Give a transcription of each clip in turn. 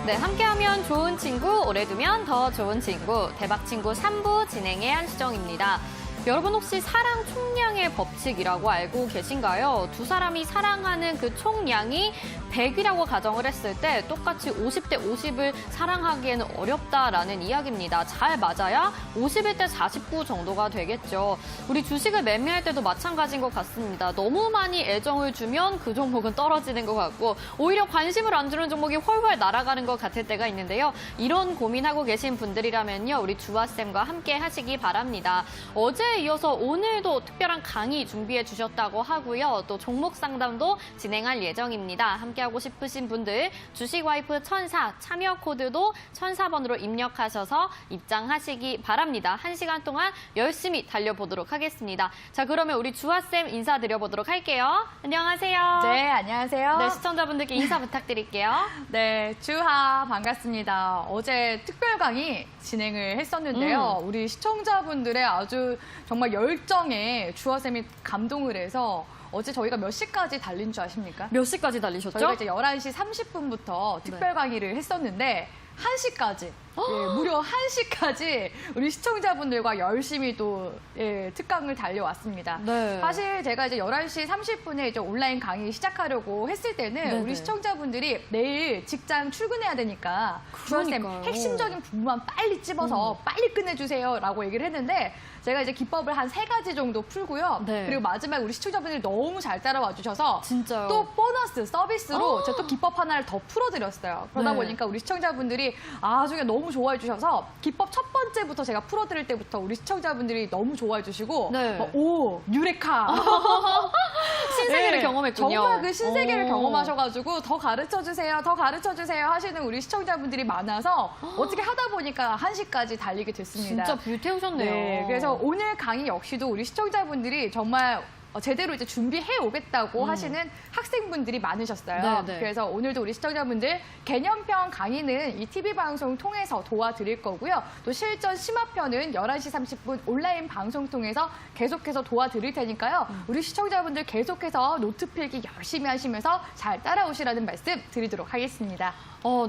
네, 함께하면 좋은 친구, 오래 두면 더 좋은 친구, 대박친구 3부 진행의 한수정입니다. 여러분 혹시 사랑 총량의 법칙이라고 알고 계신가요? 두 사람이 사랑하는 그 총량이 100이라고 가정을 했을 때 똑같이 50대 50을 사랑하기에는 어렵다라는 이야기입니다. 잘 맞아야 51대 49 정도가 되겠죠. 우리 주식을 매매할 때도 마찬가지인 것 같습니다. 너무 많이 애정을 주면 그 종목은 떨어지는 것 같고 오히려 관심을 안 주는 종목이 훨훨 날아가는 것 같을 때가 있는데요. 이런 고민하고 계신 분들이라면요. 우리 주아쌤과 함께 하시기 바랍니다. 어제에 이어서 오늘도 특별한 강의 준비해 주셨다고 하고요. 또 종목 상담도 진행할 예정입니다. 함께하고 싶으신 분들 주식와이프 1004 참여 코드도 1004번으로 입력하셔서 입장하시기 바랍니다. 1시간 동안 열심히 달려보도록 하겠습니다. 자, 그러면 우리 주아쌤 인사드려보도록 할게요. 안녕하세요. 네, 안녕하세요. 네, 시청자분들께 인사 부탁드릴게요. 네, 주하 반갑습니다. 어제 특별 강의 진행을 했었는데요. 우리 시청자분들의 아주 정말 열정에 주하쌤이 감동을 해서 어제 저희가 몇 시까지 달린 줄 아십니까? 몇 시까지 달리셨죠? 저희가 이제 11시 30분부터 특별 강의를 했었는데 1시까지, 무려 1시까지 우리 시청자분들과 열심히 또 특강을 달려왔습니다. 네. 사실 제가 이제 11시 30분에 이제 온라인 강의 시작하려고 했을 때는 네네. 우리 시청자분들이 내일 직장 출근해야 되니까 주하쌤 그러니까요. 핵심적인 부분만 빨리 찝어서 빨리 끝내주세요 라고 얘기를 했는데 제가 이제 기법을 한 3가지 정도 풀고요. 네. 그리고 마지막에 우리 시청자분들이 너무 잘 따라와 주셔서 진짜요? 또 보너스 서비스로 제가 또 기법 하나를 더 풀어드렸어요. 그러다 네. 보니까 우리 시청자분들이 나중에 너무 좋아해 주셔서 기법 첫 번째부터 제가 풀어드릴 때부터 우리 시청자분들이 너무 좋아해 주시고 네. 오, 유레카! 신세계를 네, 경험했군요. 정말 그 신세계를 오. 경험하셔가지고 더 가르쳐주세요, 더 가르쳐주세요 하시는 우리 시청자분들이 많아서 어떻게 하다 보니까 1시까지 달리게 됐습니다. 진짜 불태우셨네요. 네, 그래서 오늘 강의 역시도 우리 시청자분들이 정말 제대로 이제 준비해 오겠다고 하시는 학생분들이 많으셨어요. 네, 네. 그래서 오늘도 우리 시청자분들 개념편 강의는 이 TV 방송 통해서 도와드릴 거고요. 또 실전 심화편은 11시 30분 온라인 방송 통해서 계속해서 도와드릴 테니까요. 우리 시청자분들 계속해서 노트 필기 열심히 하시면서 잘 따라오시라는 말씀 드리도록 하겠습니다.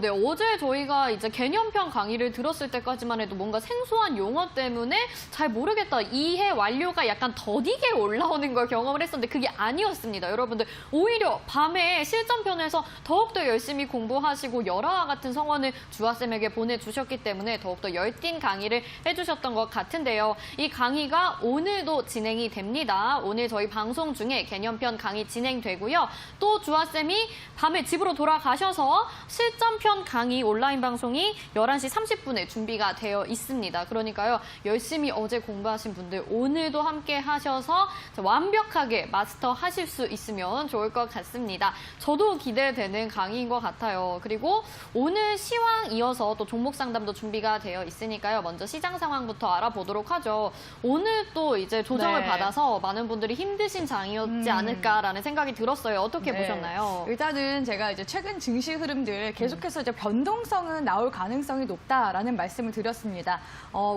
네. 어제 저희가 이제 개념편 강의를 들었을 때까지만 해도 뭔가 생소한 용어 때문에 잘 모르겠다. 이해 완료가 약간 더디게 올라오는 걸 경험을 했었는데 그게 아니었습니다. 여러분들 오히려 밤에 실전편에서 더욱더 열심히 공부하시고 열화와 같은 성원을 주하쌤에게 보내주셨기 때문에 더욱더 열띤 강의를 해주셨던 것 같은데요. 이 강의가 오늘도 진행이 됩니다. 오늘 저희 방송 중에 개념편 강의 진행되고요. 또 주하쌤이 밤에 집으로 돌아가셔서 실전편 강의 온라인 방송이 11시 30분에 준비가 되어 있습니다. 그러니까요. 열심히 어제 공부하신 분들 오늘도 함께 하셔서 완벽하게 마스터하실 수 있으면 좋을 것 같습니다. 저도 기대되는 강의인 것 같아요. 그리고 오늘 시황 이어서 또 종목 상담도 준비가 되어 있으니까요. 먼저 시장 상황부터 알아보도록 하죠. 오늘 또 이제 조정을 네. 받아서 많은 분들이 힘드신 장이었지 않을까라는 생각이 들었어요. 어떻게 네. 보셨나요? 일단은 제가 이제 최근 증시 흐름들 계속해서 이제 변동성은 나올 가능성이 높다라는 말씀을 드렸습니다.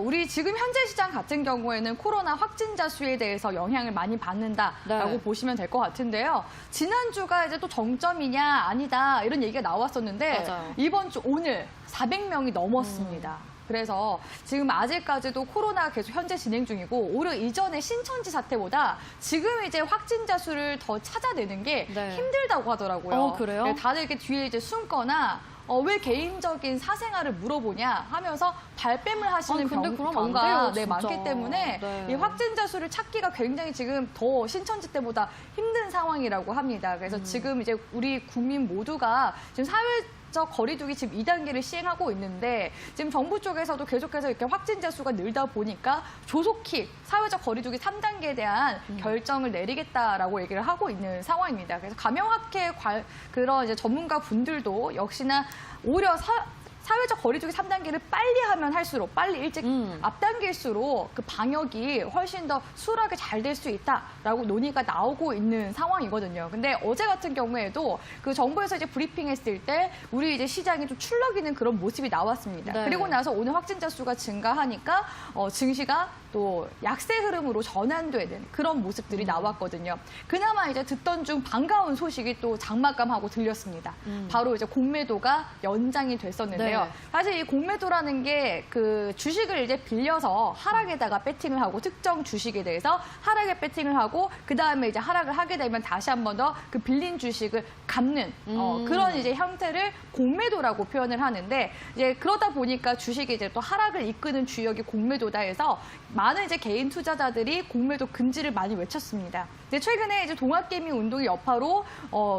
우리 지금 현재 시장 같은 경우에는 코로나 확진자 수에 대해서 영향을 많이 받는다라고 네. 보시면 될 것 같은데요. 지난주가 이제 또 정점이냐 아니다 이런 얘기가 나왔었는데 맞아요. 이번 주 오늘 400명이 넘었습니다. 그래서 지금 아직까지도 코로나 계속 현재 진행 중이고 오히려 이전의 신천지 사태보다 지금 이제 확진자 수를 더 찾아내는 게 네. 힘들다고 하더라고요. 그래요? 네, 다들 이렇게 뒤에 이제 숨거나 왜 개인적인 사생활을 물어보냐 하면서 발뺌을 하시는 근데 그러면 안 경우가 돼요, 네, 진짜. 많기 때문에 네. 이 확진자 수를 찾기가 굉장히 지금 더 신천지 때보다 힘든 상황이라고 합니다. 그래서 지금 이제 우리 국민 모두가 지금 사회적 거리두기 지금 2단계를 시행하고 있는데 지금 정부 쪽에서도 계속해서 이렇게 확진자 수가 늘다 보니까 조속히 사회적 거리두기 3단계에 대한 결정을 내리겠다라고 얘기를 하고 있는 상황입니다. 그래서 감염학회 그런 이제 전문가 분들도 역시나 오히려 사회적 거리두기 3단계를 빨리 하면 할수록 빨리 일찍 앞당길수록 그 방역이 훨씬 더 수월하게 잘 될 수 있다라고 논의가 나오고 있는 상황이거든요. 근데 어제 같은 경우에도 그 정부에서 이제 브리핑했을 때 우리 이제 시장이 좀 출렁이는 그런 모습이 나왔습니다. 네. 그리고 나서 오늘 확진자 수가 증가하니까 증시가 또 약세 흐름으로 전환되는 그런 모습들이 나왔거든요. 그나마 이제 듣던 중 반가운 소식이 또 장마감하고 들렸습니다. 바로 이제 공매도가 연장이 됐었는데요. 네. 사실 이 공매도라는 게 그 주식을 이제 빌려서 하락에다가 배팅을 하고 특정 주식에 대해서 하락에 배팅을 하고 그 다음에 이제 하락을 하게 되면 다시 한 번 더 그 빌린 주식을 갚는 그런 이제 형태를 공매도라고 표현을 하는데 이제 그러다 보니까 주식이 이제 또 하락을 이끄는 주역이 공매도다 해서 많은 이제 개인 투자자들이 공매도 금지를 많이 외쳤습니다. 근데 최근에 이제 동학개미 운동의 여파로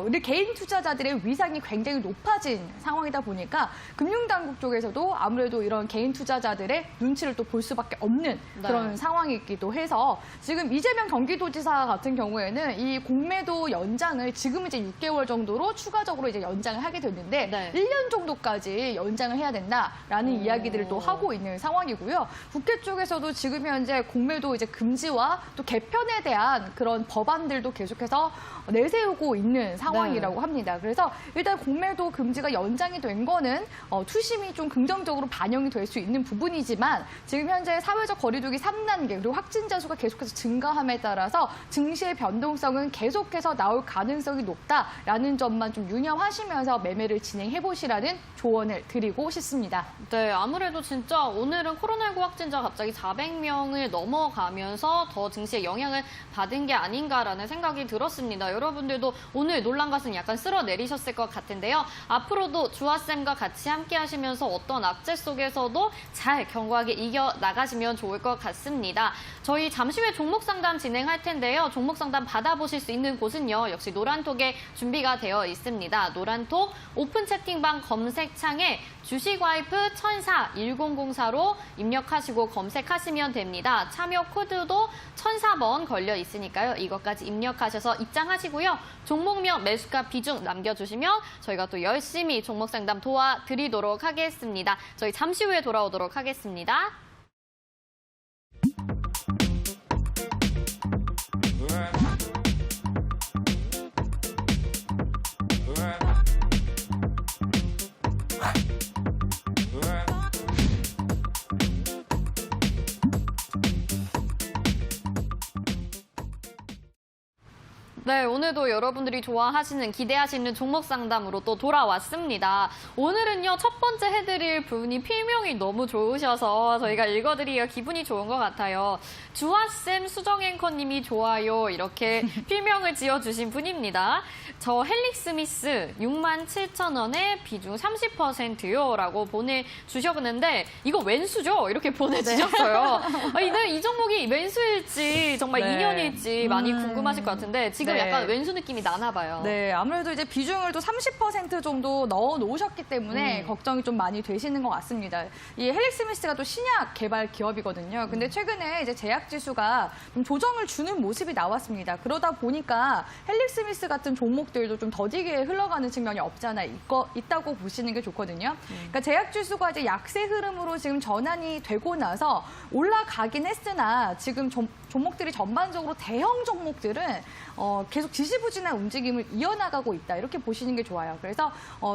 우리 개인 투자자들의 위상이 굉장히 높아진 상황이다 보니까 금융당국 쪽에서도 아무래도 이런 개인 투자자들의 눈치를 또 볼 수밖에 없는 그런 상황이기도 해서 지금 이재명 경기도지사 같은 경우에는 이 공매도 연장을 지금 이제 6개월 정도로 추가적으로 이제 연장을 하게 됐는데 네. 1년 정도까지 연장을 해야 된다라는 이야기들을 또 하고 있는 상황이고요. 국회 쪽에서도 지금 현재 공매도 이제 금지와 또 개편에 대한 그런 법안들도 계속해서 내세우고 있는 상황이라고 합니다. 그래서 일단 공매도 금지가 연장이 된 거는 투심이 좀 긍정적으로 반영이 될 수 있는 부분이지만 지금 현재 사회적 거리두기 3단계 그리고 확진자 수가 계속해서 증가함에 따라서 증시의 변동성은 계속해서 나올 가능성이 높다라는 점만 좀 유념하시면서 매매를 진행해 보시라는 조언을 드리고 싶습니다. 네, 아무래도 진짜 오늘은 코로나19 확진자 갑자기 400명을 넘어가면서 더 증시에 영향을 받은 게 아닌가라는 생각이 들었습니다. 여러분들도 오늘 놀란 것은 약간 쓸어내리셨을 것 같은데요. 앞으로도 주아쌤과 같이 함께 하시면서 어떤 악재 속에서도 잘 견고하게 이겨나가시면 좋을 것 같습니다. 저희 잠시 후에 종목 상담 진행할 텐데요. 종목 상담 받아보실 수 있는 곳은요. 역시 노란톡에 준비가 되어 있습니다. 노란톡 오픈 채팅방 검색창에 주식와이프 1004-1004로 입력하시고 검색하시면 됩니다. 참여 코드도 1004번 걸려 있으니까요. 이것까지 입력하셔서 입장하시고요. 종목명 매수가 비중 남겨주시면 저희가 또 열심히 종목 상담 도와드리도록 하겠습니다. 저희 잠시 후에 돌아오도록 하겠습니다. 네, 오늘도 여러분들이 좋아하시는, 기대하시는 종목 상담으로 또 돌아왔습니다. 오늘은요, 첫 번째 해드릴 분이 필명이 너무 좋으셔서 저희가 읽어드리기가 기분이 좋은 것 같아요. 주아쌤 수정앵커님이 좋아요. 이렇게 필명을 지어주신 분입니다. 저 헬릭스미스 67,000원에 비중 30%요. 라고 보내주셨는데, 이거 웬수죠? 이렇게 보내주셨어요. 이 종목이 웬수일지, 정말 네. 인연일지 많이 궁금하실 것 같은데, 지금 네. 약간 웬수 느낌이 나나 봐요. 네, 아무래도 이제 비중을 또 30% 정도 넣어 놓으셨기 때문에 걱정이 좀 많이 되시는 것 같습니다. 이 헬릭스미스가 또 신약 개발 기업이거든요. 근데 최근에 이제 제약 지수가 좀 조정을 주는 모습이 나왔습니다. 그러다 보니까 헬릭스미스 같은 종목들도 좀 더디게 흘러가는 측면이 없지 않아 있다고 보시는 게 좋거든요. 그러니까 제약 지수가 이제 약세 흐름으로 지금 전환이 되고 나서 올라가긴 했으나 지금 종목들이 전반적으로 대형 종목들은 계속 지지부진한 움직임을 이어나가고 있다. 이렇게 보시는 게 좋아요. 그래서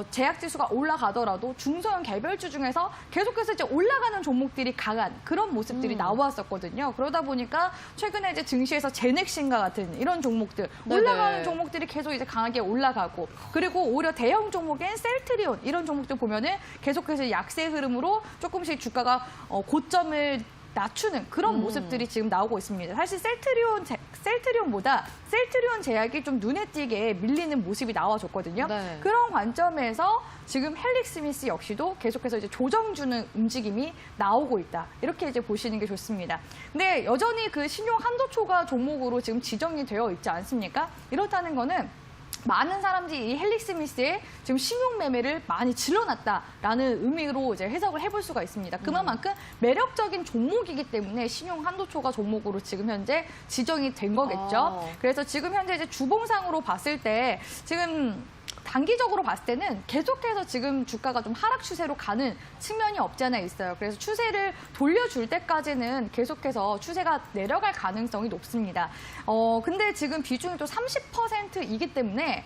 제약 지수가 올라가더라도 중소형 개별주 중에서 계속해서 이제 올라가는 종목들이 강한 그런 모습들이 나왔었거든요. 그러다 보니까 최근에 이제 증시에서 제넥신과 같은 이런 종목들 올라가는 종목들이 계속 이제 강하게 올라가고 그리고 오히려 대형 종목인 셀트리온 이런 종목들 보면은 계속해서 약세 흐름으로 조금씩 주가가 고점을 낮추는 그런 모습들이 지금 나오고 있습니다. 사실 셀트리온보다 셀트리온 제약이 좀 눈에 띄게 밀리는 모습이 나와줬거든요. 네. 그런 관점에서 지금 헬릭스미스 역시도 계속해서 이제 조정 주는 움직임이 나오고 있다. 이렇게 이제 보시는 게 좋습니다. 근데 여전히 그 신용 한도 초과 종목으로 지금 지정이 되어 있지 않습니까? 이렇다는 거는 많은 사람들이 이 헬릭스미스의 지금 신용 매매를 많이 질러놨다라는 의미로 이제 해석을 해볼 수가 있습니다. 그만큼 매력적인 종목이기 때문에 신용 한도 초과 종목으로 지금 현재 지정이 된 거겠죠. 그래서 지금 현재 이제 주봉상으로 봤을 때 지금 단기적으로 봤을 때는 계속해서 지금 주가가 좀 하락 추세로 가는 측면이 없지 않아 있어요. 그래서 추세를 돌려줄 때까지는 계속해서 추세가 내려갈 가능성이 높습니다. 근데 지금 비중이 또 30%이기 때문에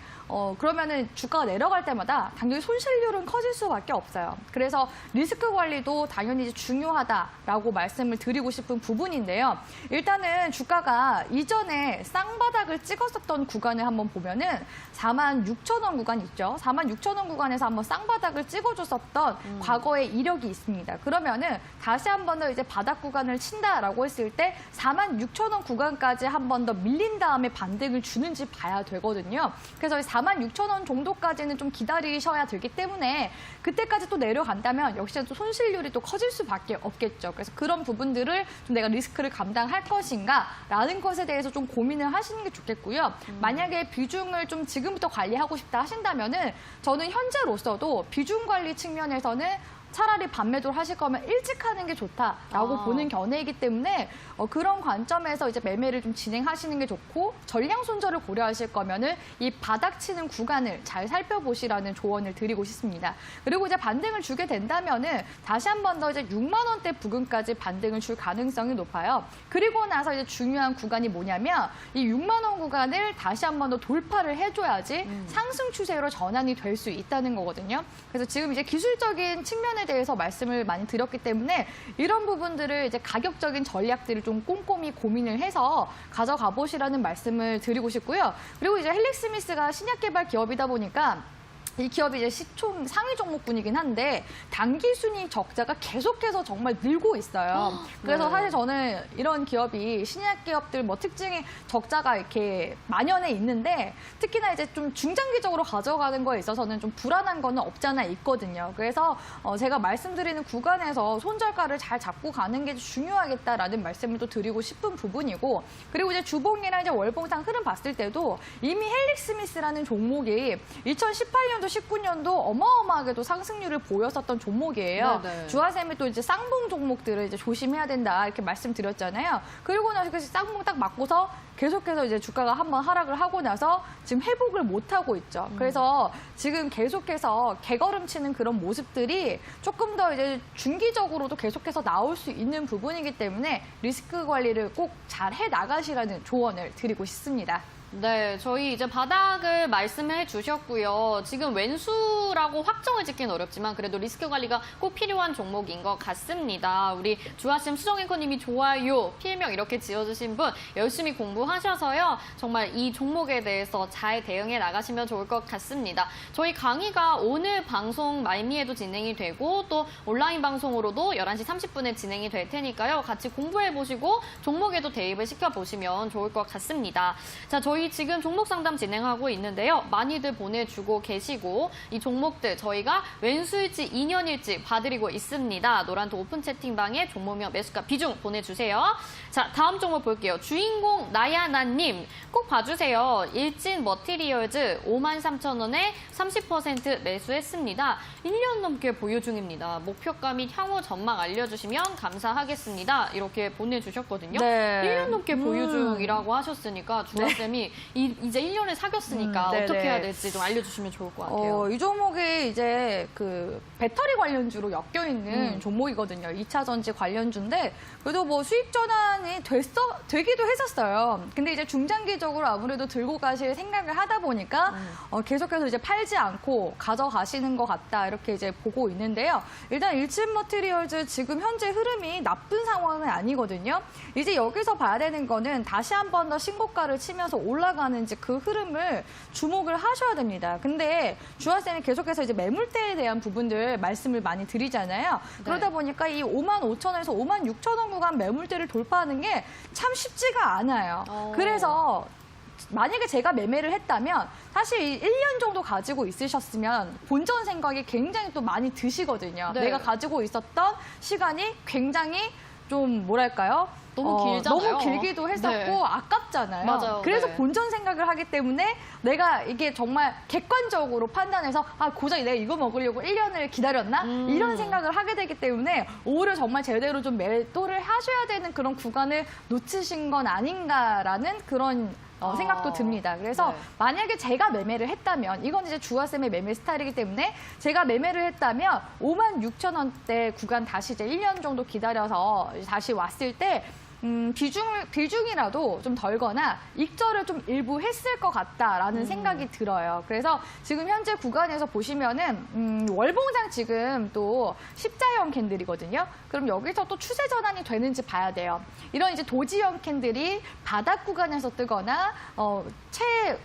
그러면은 주가가 내려갈 때마다 당연히 손실률은 커질 수밖에 없어요. 그래서 리스크 관리도 당연히 이제 중요하다라고 말씀을 드리고 싶은 부분인데요. 일단은 주가가 이전에 쌍바닥을 찍었었던 구간을 한번 보면은 46,000원 구간 있죠. 46,000원 구간에서 한번 쌍바닥을 찍어줬었던 과거의 이력이 있습니다. 그러면은 다시 한 번 더 이제 바닥 구간을 친다라고 했을 때 46,000원 구간까지 한 번 더 밀린 다음에 반등을 주는지 봐야 되거든요. 그래서 46,000원 정도까지는 좀 기다리셔야 되기 때문에 그때까지 또 내려간다면 역시 또 손실률이 또 커질 수밖에 없겠죠. 그래서 그런 부분들을 좀 내가 리스크를 감당할 것인가라는 것에 대해서 좀 고민을 하시는 게 좋겠고요. 만약에 비중을 좀 지금부터 관리하고 싶다 하신다면은 저는 현재로서도 비중 관리 측면에서는 차라리 반매도를 하실 거면 일찍 하는 게 좋다라고 보는 견해이기 때문에 그런 관점에서 이제 매매를 좀 진행하시는 게 좋고 전량 손절을 고려하실 거면은 이 바닥 치는 구간을 잘 살펴보시라는 조언을 드리고 싶습니다. 그리고 이제 반등을 주게 된다면은 다시 한 번 더 이제 6만 원대 부근까지 반등을 줄 가능성이 높아요. 그리고 나서 이제 중요한 구간이 뭐냐면 이 6만 원 구간을 다시 한 번 더 돌파를 해줘야지 상승 추세로 전환이 될 수 있다는 거거든요. 그래서 지금 이제 기술적인 측면에 대해서 말씀을 많이 드렸기 때문에 이런 부분들을 이제 가격적인 전략들을 좀 꼼꼼히 고민을 해서 가져가 보시라는 말씀을 드리고 싶고요. 그리고 이제 헬릭스미스가 신약 개발 기업이다 보니까 이 기업이 이제 시총 상위 종목군이긴 한데 단기 순이익 적자가 계속해서 정말 늘고 있어요. 그래서 네. 사실 저는 이런 기업이 신약 기업들 뭐 특징이 적자가 이렇게 만연해 있는데 특히나 이제 좀 중장기적으로 가져가는 거에 있어서는 좀 불안한 거는 없잖아 있거든요. 그래서 제가 말씀드리는 구간에서 손절가를 잘 잡고 가는 게 중요하겠다라는 말씀을 또 드리고 싶은 부분이고 그리고 이제 주봉이나 이제 월봉상 흐름 봤을 때도 이미 헬릭스미스라는 종목이 2018년도 19년도 어마어마하게도 상승률을 보였었던 종목이에요. 네네. 주하쌤이 또 이제 쌍봉 종목들을 이제 조심해야 된다 이렇게 말씀드렸잖아요. 그리고 나서 그 쌍봉 딱 맞고서 계속해서 이제 주가가 한번 하락을 하고 나서 지금 회복을 못 하고 있죠. 그래서 지금 계속해서 개걸음치는 그런 모습들이 조금 더 이제 중기적으로도 계속해서 나올 수 있는 부분이기 때문에 리스크 관리를 꼭 잘 해 나가시라는 조언을 드리고 싶습니다. 네, 저희 이제 바닥을 말씀해 주셨고요. 지금 왼수라고 확정을 짓기는 어렵지만 그래도 리스크 관리가 꼭 필요한 종목인 것 같습니다. 우리 주하심 수정앵커님이 좋아요, 필명 이렇게 지어주신 분 열심히 공부하셔서요. 정말 이 종목에 대해서 잘 대응해 나가시면 좋을 것 같습니다. 저희 강의가 오늘 방송 말미에도 진행이 되고 또 온라인 방송으로도 11시 30분에 진행이 될 테니까요. 같이 공부해 보시고 종목에도 대입을 시켜보시면 좋을 것 같습니다. 자, 저희 지금 종목 상담 진행하고 있는데요. 많이들 보내주고 계시고 이 종목들 저희가 왼수일지 2년일지 봐드리고 있습니다. 노란도 오픈 채팅방에 종목명 매수가 비중 보내주세요. 자, 다음 종목 볼게요. 주인공 나야나님 꼭 봐주세요. 일진 머티리얼즈 53,000원에 30% 매수했습니다. 1년 넘게 보유 중입니다. 목표가 및 향후 전망 알려주시면 감사하겠습니다. 이렇게 보내주셨거든요. 네. 1년 넘게 보유 중이라고 하셨으니까 주하쌤이 이제 1년을 사귀었으니까 네네. 어떻게 해야 될지 좀 알려주시면 좋을 것 같아요. 이 종목이 이제 그 배터리 관련주로 엮여 있는 종목이거든요. 2차 전지 관련주인데 그래도 뭐 수익 전환이 되기도 했었어요. 근데 이제 중장기적으로 아무래도 들고 가실 생각을 하다 보니까 계속해서 이제 팔지 않고 가져가시는 것 같다 이렇게 이제 보고 있는데요. 일단 일진 머티리얼즈 지금 현재 흐름이 나쁜 상황은 아니거든요. 이제 여기서 봐야 되는 거는 다시 한 번 더 신고가를 치면서 올라가는지 그 흐름을 주목을 하셔야 됩니다. 근데 주하쌤이 계속해서 이제 매물대에 대한 부분들 말씀을 많이 드리잖아요. 그러다 보니까 이 55,000원에서 56,000원 구간 매물대를 돌파하는 게 참 쉽지가 않아요. 그래서 만약에 제가 매매를 했다면 사실 1년 정도 가지고 있으셨으면 본전 생각이 굉장히 또 많이 드시거든요. 네. 내가 가지고 있었던 시간이 굉장히 좀 뭐랄까요? 너무 길잖아요. 너무 길기도 했었고 네. 아깝잖아요. 맞아요. 그래서 네. 본전 생각을 하기 때문에 내가 이게 정말 객관적으로 판단해서 고작 내가 이거 먹으려고 1년을 기다렸나? 이런 생각을 하게 되기 때문에 오히려 정말 제대로 좀 매도를 하셔야 되는 그런 구간을 놓치신 건 아닌가라는 그런 생각도 듭니다. 그래서 네. 만약에 제가 매매를 했다면 이건 이제 주화쌤의 매매 스타일이기 때문에 제가 매매를 했다면 56,000원대 구간 다시 이제 1년 정도 기다려서 다시 왔을 때 비중이라도 좀 덜거나 익절을 좀 일부 했을 것 같다라는 생각이 들어요. 그래서 지금 현재 구간에서 보시면은 월봉상 지금 또 십자형 캔들이거든요. 그럼 여기서 또 추세 전환이 되는지 봐야 돼요. 이런 이제 도지형 캔들이 바닥 구간에서 뜨거나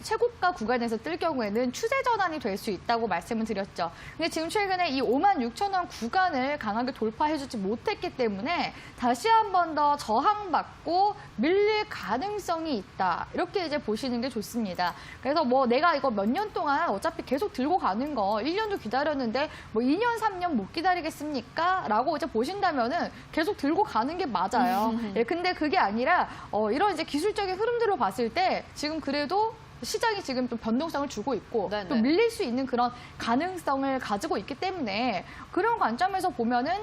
최고가 구간에서 뜰 경우에는 추세 전환이 될 수 있다고 말씀을 드렸죠. 근데 지금 최근에 이 56,000원 구간을 강하게 돌파해주지 못했기 때문에 다시 한 번 더 저항받고 밀릴 가능성이 있다. 이렇게 이제 보시는 게 좋습니다. 그래서 뭐 내가 이거 몇 년 동안 어차피 계속 들고 가는 거 1년도 기다렸는데 뭐 2년, 3년 못 기다리겠습니까? 라고 이제 보신다면은 계속 들고 가는 게 맞아요. 예, 근데 그게 아니라 이런 이제 기술적인 흐름들을 봤을 때 지금 그래도 시장이 지금 좀 변동성을 주고 있고 네네. 또 밀릴 수 있는 그런 가능성을 가지고 있기 때문에 그런 관점에서 보면은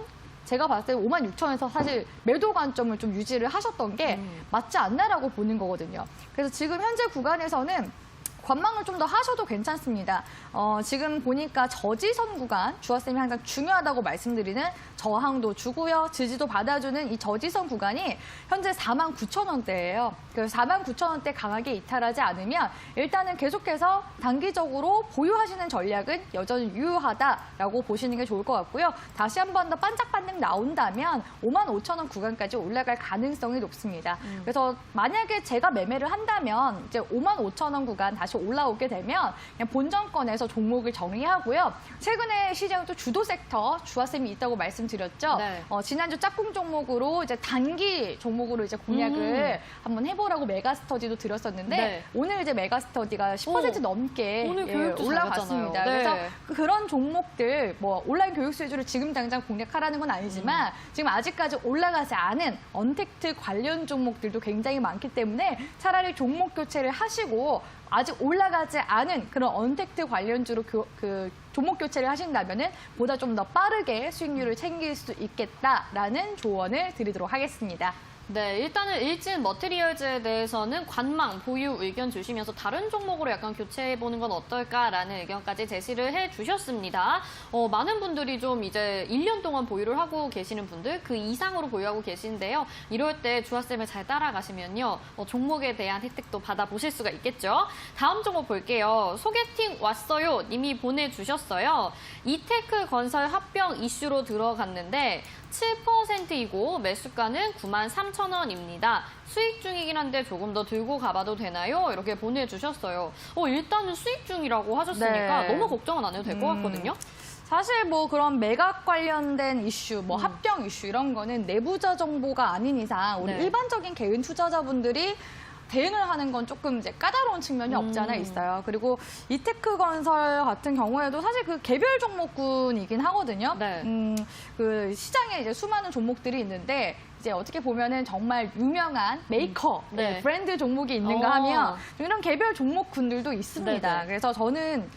제가 봤을 때 56,000원에서 사실 매도 관점을 좀 유지를 하셨던 게 맞지 않나라고 보는 거거든요. 그래서 지금 현재 구간에서는 관망을 좀 더 하셔도 괜찮습니다. 지금 보니까 저지선 구간, 주화쌤이 항상 중요하다고 말씀드리는 저항도 주고요. 지지도 받아주는 이 저지선 구간이 현재 49,000원대예요. 그래서 49,000원대 강하게 이탈하지 않으면 일단은 계속해서 단기적으로 보유하시는 전략은 여전히 유효하다라고 보시는 게 좋을 것 같고요. 다시 한 번 더 반짝반짝 나온다면 55,000원 구간까지 올라갈 가능성이 높습니다. 그래서 만약에 제가 매매를 한다면 이제 55,000원 구간 다시 올라오게 되면 그냥 본전권에서 종목을 정리하고요. 최근에 시장은 또 주도 섹터 주화쌤이 있다고 말씀드렸죠. 네. 지난주 짝꿍 종목으로 이제 단기 종목으로 이제 공략을 한번 해보라고 메가스터디도 드렸었는데 네. 오늘 이제 메가스터디가 10% 넘게 오늘 교육도 잘 올라갔습니다. 봤잖아요. 그래서 네. 그런 종목들 뭐 온라인 교육 수혜주를 지금 당장 공략하라는 건 아니지만 지금 아직까지 올라가지 않은 언택트 관련 종목들도 굉장히 많기 때문에 차라리 종목 교체를 하시고 아직 올라가지 않은 그런 언택트 관련주로 종목 교체를 하신다면은 보다 좀 더 빠르게 수익률을 챙길 수 있겠다라는 조언을 드리도록 하겠습니다. 네, 일단은 일진 머티리얼즈에 대해서는 관망, 보유 의견 주시면서 다른 종목으로 약간 교체해보는 건 어떨까라는 의견까지 제시를 해주셨습니다. 많은 분들이 좀 이제 1년 동안 보유를 하고 계시는 분들, 그 이상으로 보유하고 계신데요. 이럴 때 주화쌤을 잘 따라가시면요. 종목에 대한 혜택도 받아보실 수가 있겠죠. 다음 종목 볼게요. 소개팅 왔어요 님이 보내주셨어요. 이테크 건설 합병 이슈로 들어갔는데 7%이고 매수가는 93,000원입니다. 수익 중이긴 한데 조금 더 들고 가봐도 되나요? 이렇게 보내주셨어요. 일단은 수익 중이라고 하셨으니까 네. 너무 걱정은 안 해도 될 것 같거든요. 사실 뭐 그런 매각 관련된 이슈, 뭐 합병 이슈 이런 거는 내부자 정보가 아닌 이상 우리 네. 일반적인 개인 투자자분들이 대응을 하는 건 조금 이제 까다로운 측면이 없지 않아 있어요. 그리고 이테크 건설 같은 경우에도 사실 그 개별 종목군이긴 하거든요. 네. 그 시장에 이제 수많은 종목들이 있는데 이제 어떻게 보면은 정말 유명한 메이커, 네. 브랜드 종목이 있는가 하면 이런 개별 종목군들도 있습니다. 네네. 그래서 저는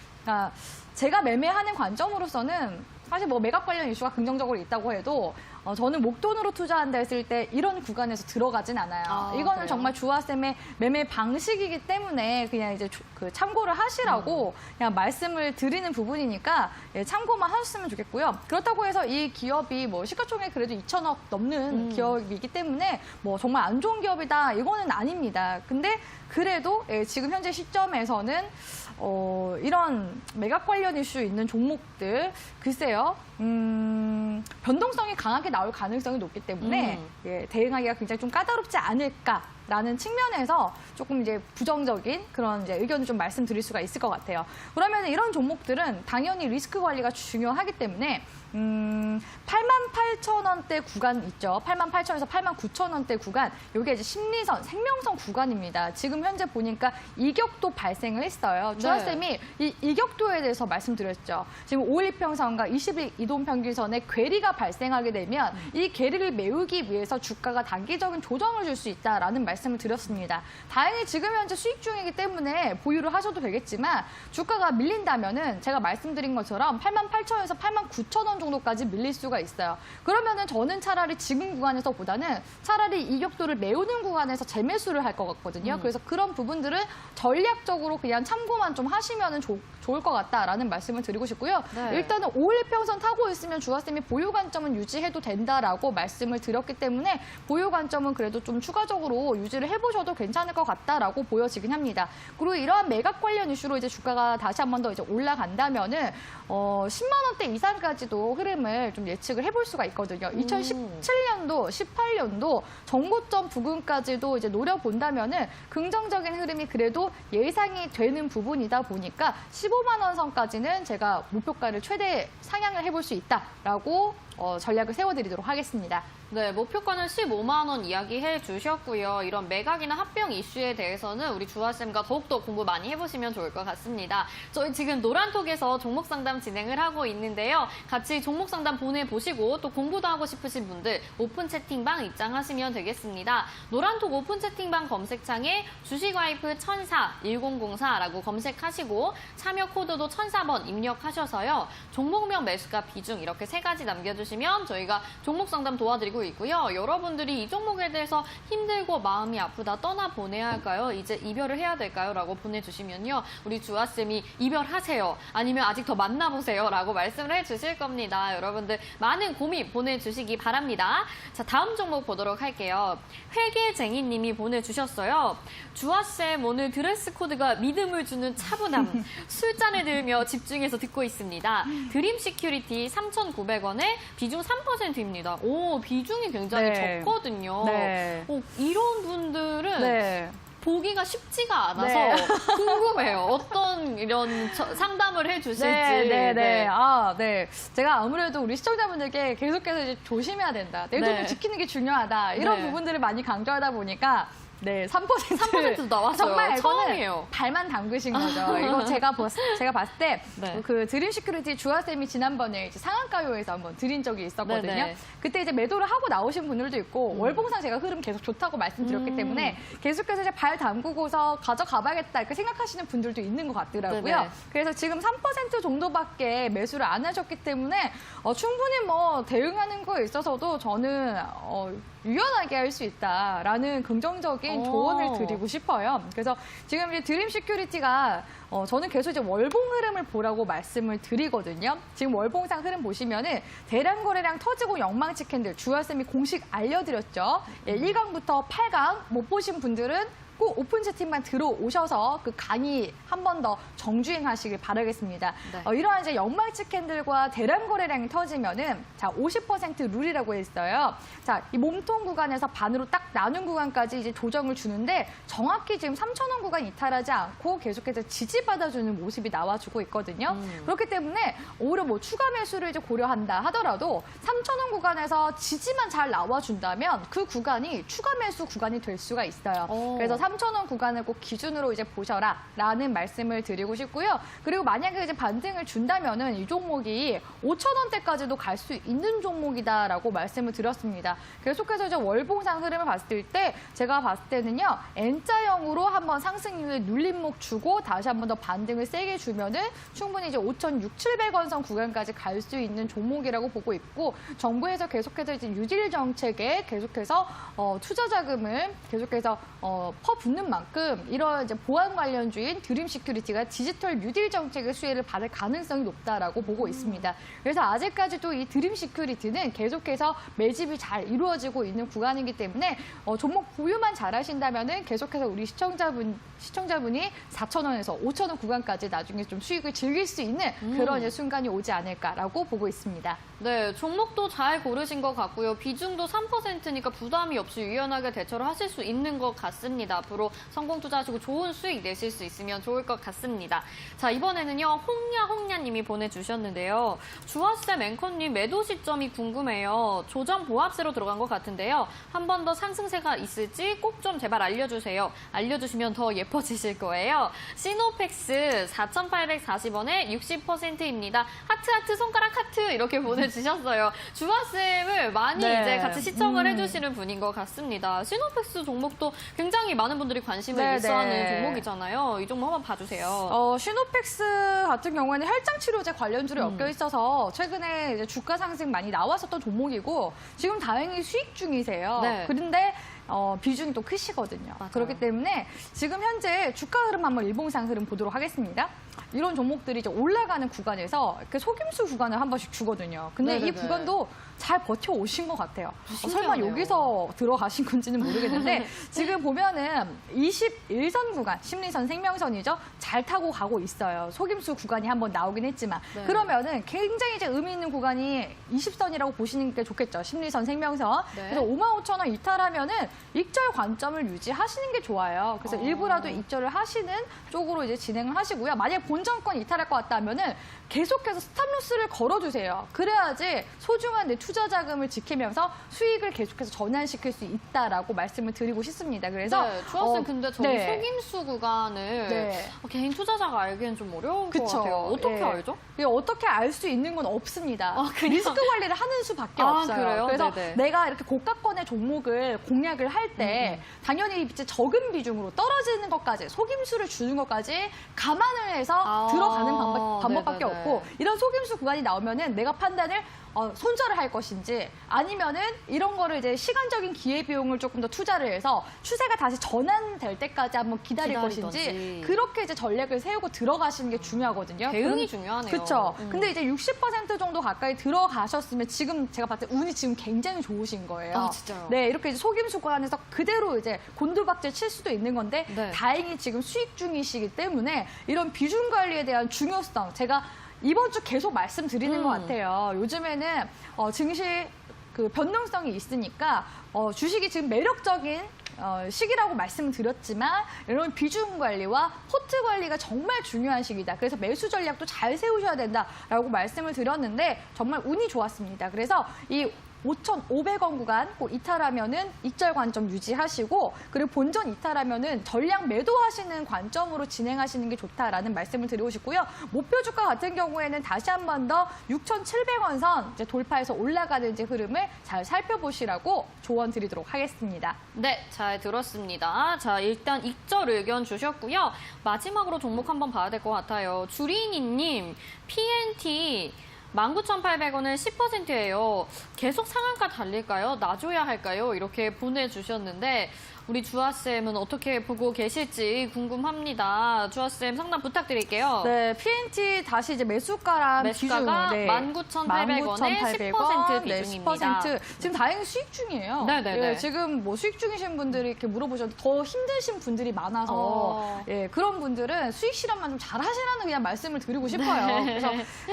제가 매매하는 관점으로서는 사실 뭐 매각 관련 이슈가 긍정적으로 있다고 해도 저는 목돈으로 투자한다 했을 때 이런 구간에서 들어가진 않아요. 이거는 그래요? 정말 주화쌤의 매매 방식이기 때문에 그냥 이제 참고를 하시라고 그냥 말씀을 드리는 부분이니까 참고만 하셨으면 좋겠고요. 그렇다고 해서 이 기업이 뭐 시가총액 그래도 2천억 넘는 기업이기 때문에 뭐 정말 안 좋은 기업이다 이거는 아닙니다. 근데 그래도 지금 현재 시점에서는 이런 매각 관련 이슈 있는 종목들 글쎄요. 변동성이 강하게 나올 가능성이 높기 때문에 대응하기가 굉장히 좀 까다롭지 않을까라는 측면에서 조금 이제 부정적인 그런 이제 의견을 좀 말씀드릴 수가 있을 것 같아요. 그러면 이런 종목들은 당연히 리스크 관리가 중요하기 때문에 88,000원대 구간 있죠. 88,000원에서 89,000원대 구간. 이게 이제 심리선, 생명선 구간입니다. 지금 현재 보니까 이격도 발생을 했어요. 주화쌤이 이 이격도에 대해서 말씀드렸죠. 지금 5일2평선과 20일 이동평균선에 괴리가 발생하게 되면 이 괴리를 메우기 위해서 주가가 단기적인 조정을 줄 수 있다라는 말씀을 드렸습니다. 다행히 지금 현재 수익 중이기 때문에 보유를 하셔도 되겠지만 주가가 밀린다면은 제가 말씀드린 것처럼 88,000원에서 89,000원 정도까지 밀릴 수가 있어요. 그러면은 저는 차라리 지금 구간에서보다는 차라리 이격도를 메우는 구간에서 재매수를 할 것 같거든요. 그래서 그런 부분들은 전략적으로 그냥 참고만 좀 하시면은 좋을 것 같다라는 말씀을 드리고 싶고요. 네. 일단은 5일평선 타고 있으면 주가쌤이 보유 관점은 유지해도 된다라고 말씀을 드렸기 때문에 보유 관점은 그래도 좀 추가적으로 유지를 해보셔도 괜찮을 것 같다라고 보여지긴 합니다. 그리고 이러한 매각 관련 이슈로 이제 주가가 다시 한 번 더 이제 올라간다면은 10만 원대 이상까지도 흐름을 좀 예측을 해볼 수가 있거든요. 2017년도, 18년도 정고점 부근까지도 이제 노려본다면은 긍정적인 흐름이 그래도 예상이 되는 부분이다 보니까 15만 원 선까지는 제가 목표가를 최대 상향을 해볼 수 있다라고 전략을 세워드리도록 하겠습니다. 네, 목표가는 15만 원 이야기해 주셨고요. 이런 매각이나 합병 이슈에 대해서는 우리 주하쌤과 더욱더 공부 많이 해보시면 좋을 것 같습니다. 저희 지금 노란톡에서 종목 상담 진행을 하고 있는데요. 같이 종목 상담 보내보시고 또 공부도 하고 싶으신 분들 오픈 채팅방 입장하시면 되겠습니다. 노란톡 오픈 채팅방 검색창에 주식와이프 1004-1004라고 검색하시고 참여 코드도 1004번 입력하셔서요. 종목명 매수가 비중 이렇게 3가지 남겨주시면 저희가 종목 상담 도와드리고 있고요. 여러분들이 이 종목에 대해서 힘들고 마음이 아프다 떠나보내야 할까요? 이제 이별을 해야 될까요? 라고 보내주시면요. 우리 주하쌤이 이별하세요. 아니면 아직 더 만나보세요. 라고 말씀을 해주실 겁니다. 여러분들 많은 고민 보내주시기 바랍니다. 자, 다음 종목 보도록 할게요. 회계쟁이님이 보내주셨어요. 주하쌤 오늘 드레스 코드가 믿음을 주는 차분함. 술잔을 들며 집중해서 듣고 있습니다. 드림 시큐리티 3,900원에 비중 3%입니다. 오, 비중이 굉장히 네. 적거든요. 네. 이런 분들은 네. 보기가 쉽지가 않아서 네. 궁금해요. 어떤 이런 상담을 해주실지. 네. 아, 네. 제가 아무래도 우리 시청자분들께 계속해서 이제 조심해야 된다. 내 돈을 네. 지키는 게 중요하다. 이런 네. 부분들을 많이 강조하다 보니까 네, 3%도 나왔어요. 정말 이거는 처음이에요. 발만 담그신 거죠. 이거 제가 봤을 때 네. 그 드림 시큐리티 주하쌤이 지난번에 이제 상한가요에서 한번 드린 적이 있었거든요. 네네. 그때 이제 매도를 하고 나오신 분들도 있고 월봉상 제가 흐름 계속 좋다고 말씀드렸기 때문에 계속해서 이제 발 담그고서 가져가봐야겠다 이렇게 생각하시는 분들도 있는 것 같더라고요. 네네. 그래서 지금 3% 정도밖에 매수를 안 하셨기 때문에 충분히 뭐 대응하는 거에 있어서도 저는 유연하게 할 수 있다라는 긍정적인 조언을 드리고 싶어요. 그래서 지금 이제 드림 시큐리티가 저는 계속 이제 월봉 흐름을 보라고 말씀을 드리거든요. 지금 월봉상 흐름 보시면은 대량 거래량 터지고 영망치 캔들 주하쌤이 공식 알려드렸죠. 예, 1강부터 8강 못 보신 분들은 꼭 오픈 채팅만 들어오셔서 그 강의 한 번 더 정주행하시길 바라겠습니다. 네. 이러한 이제 영망치 캔들과 대량 거래량이 터지면은 자 50% 룰이라고 했어요. 자 이 몸통 구간에서 반으로 딱 나눈 구간까지 이제 조정을 주는데 정확히 지금 3,000원 구간 이탈하지 않고 계속해서 지지받아주는 모습이 나와주고 있거든요. 그렇기 때문에 오히려 뭐 추가 매수를 이제 고려한다 하더라도 3,000원 구간에서 지지만 잘 나와준다면 그 구간이 추가 매수 구간이 될 수가 있어요. 그래서 3,000원 구간을 꼭 기준으로 이제 보셔라라는 말씀을 드리고 싶고요. 그리고 만약에 이제 반등을 준다면은 이 종목이 5,000원대까지도 갈 수 있는 종목이다라고 말씀을 드렸습니다. 계속해서 이제 월봉상 흐름을 봤을 때 제가 봤을 때는요 N자형으로 한번 상승 이후에 눌림목 주고 다시 한번 더 반등을 세게 주면은 충분히 이제 5,600-700원 선 구간까지 갈 수 있는 종목이라고 보고 있고 정부에서 계속해서 이제 유질 정책에 계속해서 투자 자금을 계속해서 퍼붓는 만큼 이런 이제 보안 관련주인 드림 시큐리티가 디지털 뉴딜 정책의 수혜를 받을 가능성이 높다라고 보고 있습니다. 그래서 아직까지도 이 드림 시큐리티는 계속해서 매집이 잘 이루어지고 있는 구간이기 때문에 종목 보유만 잘 하신다면은 계속해서 우리 시청자분이 4,000원에서 5,000원 구간까지 나중에 좀 수익을 즐길 수 있는 그런 이제 순간이 오지 않을까라고 보고 있습니다. 네, 종목도 잘 고르신 것 같고요. 비중도 3%니까 부담이 없이 유연하게 대처를 하실 수 있는 것 같습니다. 앞으로 성공 투자하시고 좋은 수익 내실 수 있으면 좋을 것 같습니다. 자, 이번에는요. 홍야님이 보내주셨는데요. 주화쌤 앵커님 매도 시점이 궁금해요. 조정 보합세로 들어간 것 같은데요. 한 번 더 상승세가 있을지 꼭 좀 제발 알려주세요. 알려주시면 더 예뻐지실 거예요. 시노펙스 4,840원에 60%입니다. 하트 손가락 하트 이렇게 보내주셨어요. 주화쌤을 많이 네. 이제 같이 시청을 해주시는 분인 것 같습니다. 시노펙스 종목도 굉장히 많은 분들이 관심을 네, 일소하는 네. 종목이잖아요. 이 종목 한번 봐주세요. 시노펙스 같은 경우에는 혈장치료제 관련주로 엮여 있어서 최근에 이제 주가 상승 많이 나왔었던 종목이고 지금 다행히 수익 중이세요. 네. 그런데 비중이 또 크시거든요. 맞아요. 그렇기 때문에 지금 현재 주가 흐름 한번 일봉상 흐름 보도록 하겠습니다. 이런 종목들이 이제 올라가는 구간에서 이렇게 속임수 구간을 한 번씩 주거든요. 근데 네네네. 이 구간도 잘 버텨오신 것 같아요. 설마 신기하네요. 여기서 들어가신 건지는 모르겠는데 지금 보면은 21선 구간, 심리선 생명선이죠. 잘 타고 가고 있어요. 속임수 구간이 한번 나오긴 했지만 네. 그러면은 굉장히 이제 의미 있는 구간이 20선이라고 보시는 게 좋겠죠. 심리선 생명선. 네. 그래서 55,000원 이탈하면은 익절 관점을 유지하시는 게 좋아요. 그래서 일부라도 익절을 하시는 쪽으로 이제 진행을 하시고요. 만약에 본전권 이탈할 것 같다 하면은 계속해서 스탑로스를 걸어주세요. 그래야지 소중한 내 투자 자금을 지키면서 수익을 계속해서 전환시킬 수 있다라고 말씀을 드리고 싶습니다. 그래서 네, 주화쌤 근데 저희 네. 속임수 구간을 네. 개인 투자자가 알기엔 좀 어려운 것 그쵸. 같아요. 어떻게 예. 알죠? 이게 어떻게 알 수 있는 건 없습니다. 그냥- 리스크 관리를 하는 수밖에 아, 없어요. 그래요? 그래서 네네. 내가 이렇게 고가권의 종목을 공략을 할 때 당연히 이제 적은 비중으로 떨어지는 것까지 속임수를 주는 것까지 감안을 해서 들어가는 방법밖에 네네네. 없고 이런 속임수 구간이 나오면은 내가 판단을 손절을 할 것인지 아니면은 이런 거를 이제 시간적인 기회비용을 조금 더 투자를 해서 추세가 다시 전환될 때까지 한번 기다릴 기다리던지. 것인지 그렇게 이제 전략을 세우고 들어가시는 게 중요하거든요. 대응이 중요하네요. 그렇죠. 근데 이제 60% 정도 가까이 들어가셨으면 지금 제가 봤을 때 운이 지금 굉장히 좋으신 거예요. 아, 진짜요? 네, 이렇게 이제 속임수 구간에서 그대로 이제 곤두박질 칠 수도 있는 건데 네. 다행히 지금 수익 중이시기 때문에 이런 비중 관리에 대한 중요성 제가 이번 주 계속 말씀드리는 것 같아요. 요즘에는 증시 그 변동성이 있으니까 주식이 지금 매력적인 시기라고 말씀을 드렸지만 이런 비중 관리와 포트 관리가 정말 중요한 시기다. 그래서 매수 전략도 잘 세우셔야 된다라고 말씀을 드렸는데 정말 운이 좋았습니다. 그래서 이 5,500원 구간 꼭 이탈하면은 익절 관점 유지하시고 그리고 본전 이탈하면은 전량 매도하시는 관점으로 진행하시는 게 좋다라는 말씀을 드리고 싶고요. 목표 주가 같은 경우에는 다시 한 번 더 6,700원 선 이제 돌파해서 올라가는 이제 흐름을 잘 살펴보시라고 조언 드리도록 하겠습니다. 네, 잘 들었습니다. 자, 일단 익절 의견 주셨고요. 마지막으로 종목 한번 봐야 될 것 같아요. 주린이님, PNT 19,800원은 10%예요. 계속 상한가 달릴까요? 놔줘야 할까요? 이렇게 보내주셨는데 우리 주아쌤은 어떻게 보고 계실지 궁금합니다. 주아쌤 상담 부탁드릴게요. 네, PNT 다시 이제 매수가랑 매수가가 비중, 19,800원에 10% 비중입니다. 10%. 지금 다행히 수익 중이에요. 네네네. 예, 지금 뭐 수익 중이신 분들이 이렇게 물어보셔도 더 힘드신 분들이 많아서 예, 그런 분들은 수익 실현만 좀 잘 하시라는 그냥 말씀을 드리고 싶어요. 네. 그래서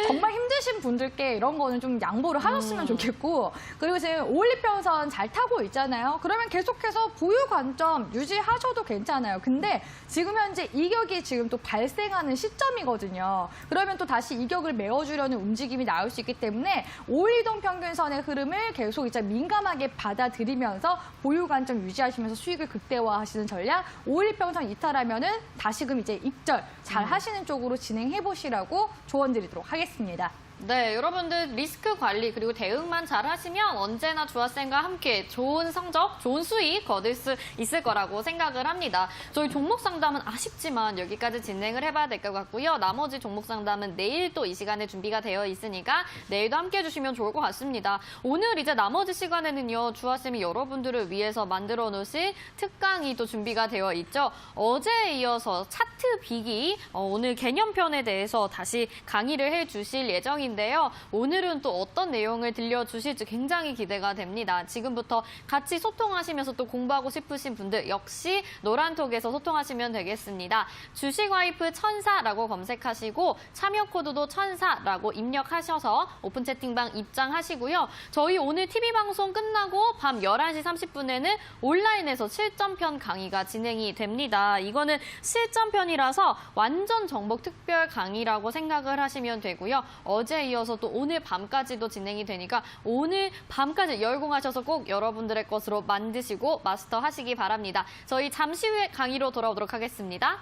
정말 힘드신 분들께 이런 거는 좀 양보를 하셨으면 좋겠고 그리고 지금 5,1평선 잘 타고 있잖아요. 그러면 계속해서 보유 관점 유지하셔도 괜찮아요. 근데 지금 현재 이격이 지금 또 발생하는 시점이거든요. 그러면 또 다시 이격을 메워주려는 움직임이 나올 수 있기 때문에 5일이동 평균선의 흐름을 계속 이제 민감하게 받아들이면서 보유 관점 유지하시면서 수익을 극대화하시는 전략 5일평선 이탈하면은 다시금 이제 익절 잘 하시는 쪽으로 진행해 보시라고 조언 드리도록 하겠습니다. 네, 여러분들 리스크 관리 그리고 대응만 잘 하시면 언제나 주아쌤과 함께 좋은 성적, 좋은 수익 거둘 수 있을 거라고 생각을 합니다. 저희 종목 상담은 아쉽지만 여기까지 진행을 해봐야 될 것 같고요. 나머지 종목 상담은 내일 또 이 시간에 준비가 되어 있으니까 내일도 함께 해주시면 좋을 것 같습니다. 오늘 이제 나머지 시간에는요. 주아쌤이 여러분들을 위해서 만들어 놓으신 특강이 또 준비가 되어 있죠. 어제에 이어서 차트 비기 오늘 개념편에 대해서 다시 강의를 해주실 예정입니다. 시간인데요. 오늘은 또 어떤 내용을 들려주실지 굉장히 기대가 됩니다. 지금부터 같이 소통하시면서 또 공부하고 싶으신 분들 역시 노란톡에서 소통하시면 되겠습니다. 주식와이프 천사라고 검색하시고 참여 코드도 천사라고 입력하셔서 오픈 채팅방 입장하시고요. 저희 오늘 TV 방송 끝나고 밤 11시 30분에는 온라인에서 실전편 강의가 진행이 됩니다. 이거는 실전편이라서 완전 정복 특별 강의라고 생각을 하시면 되고요. 어제 이어서 또 오늘 밤까지도 진행이 되니까 오늘 밤까지 열공하셔서 꼭 여러분들의 것으로 만드시고 마스터하시기 바랍니다. 저희 잠시 후에 강의로 돌아오도록 하겠습니다.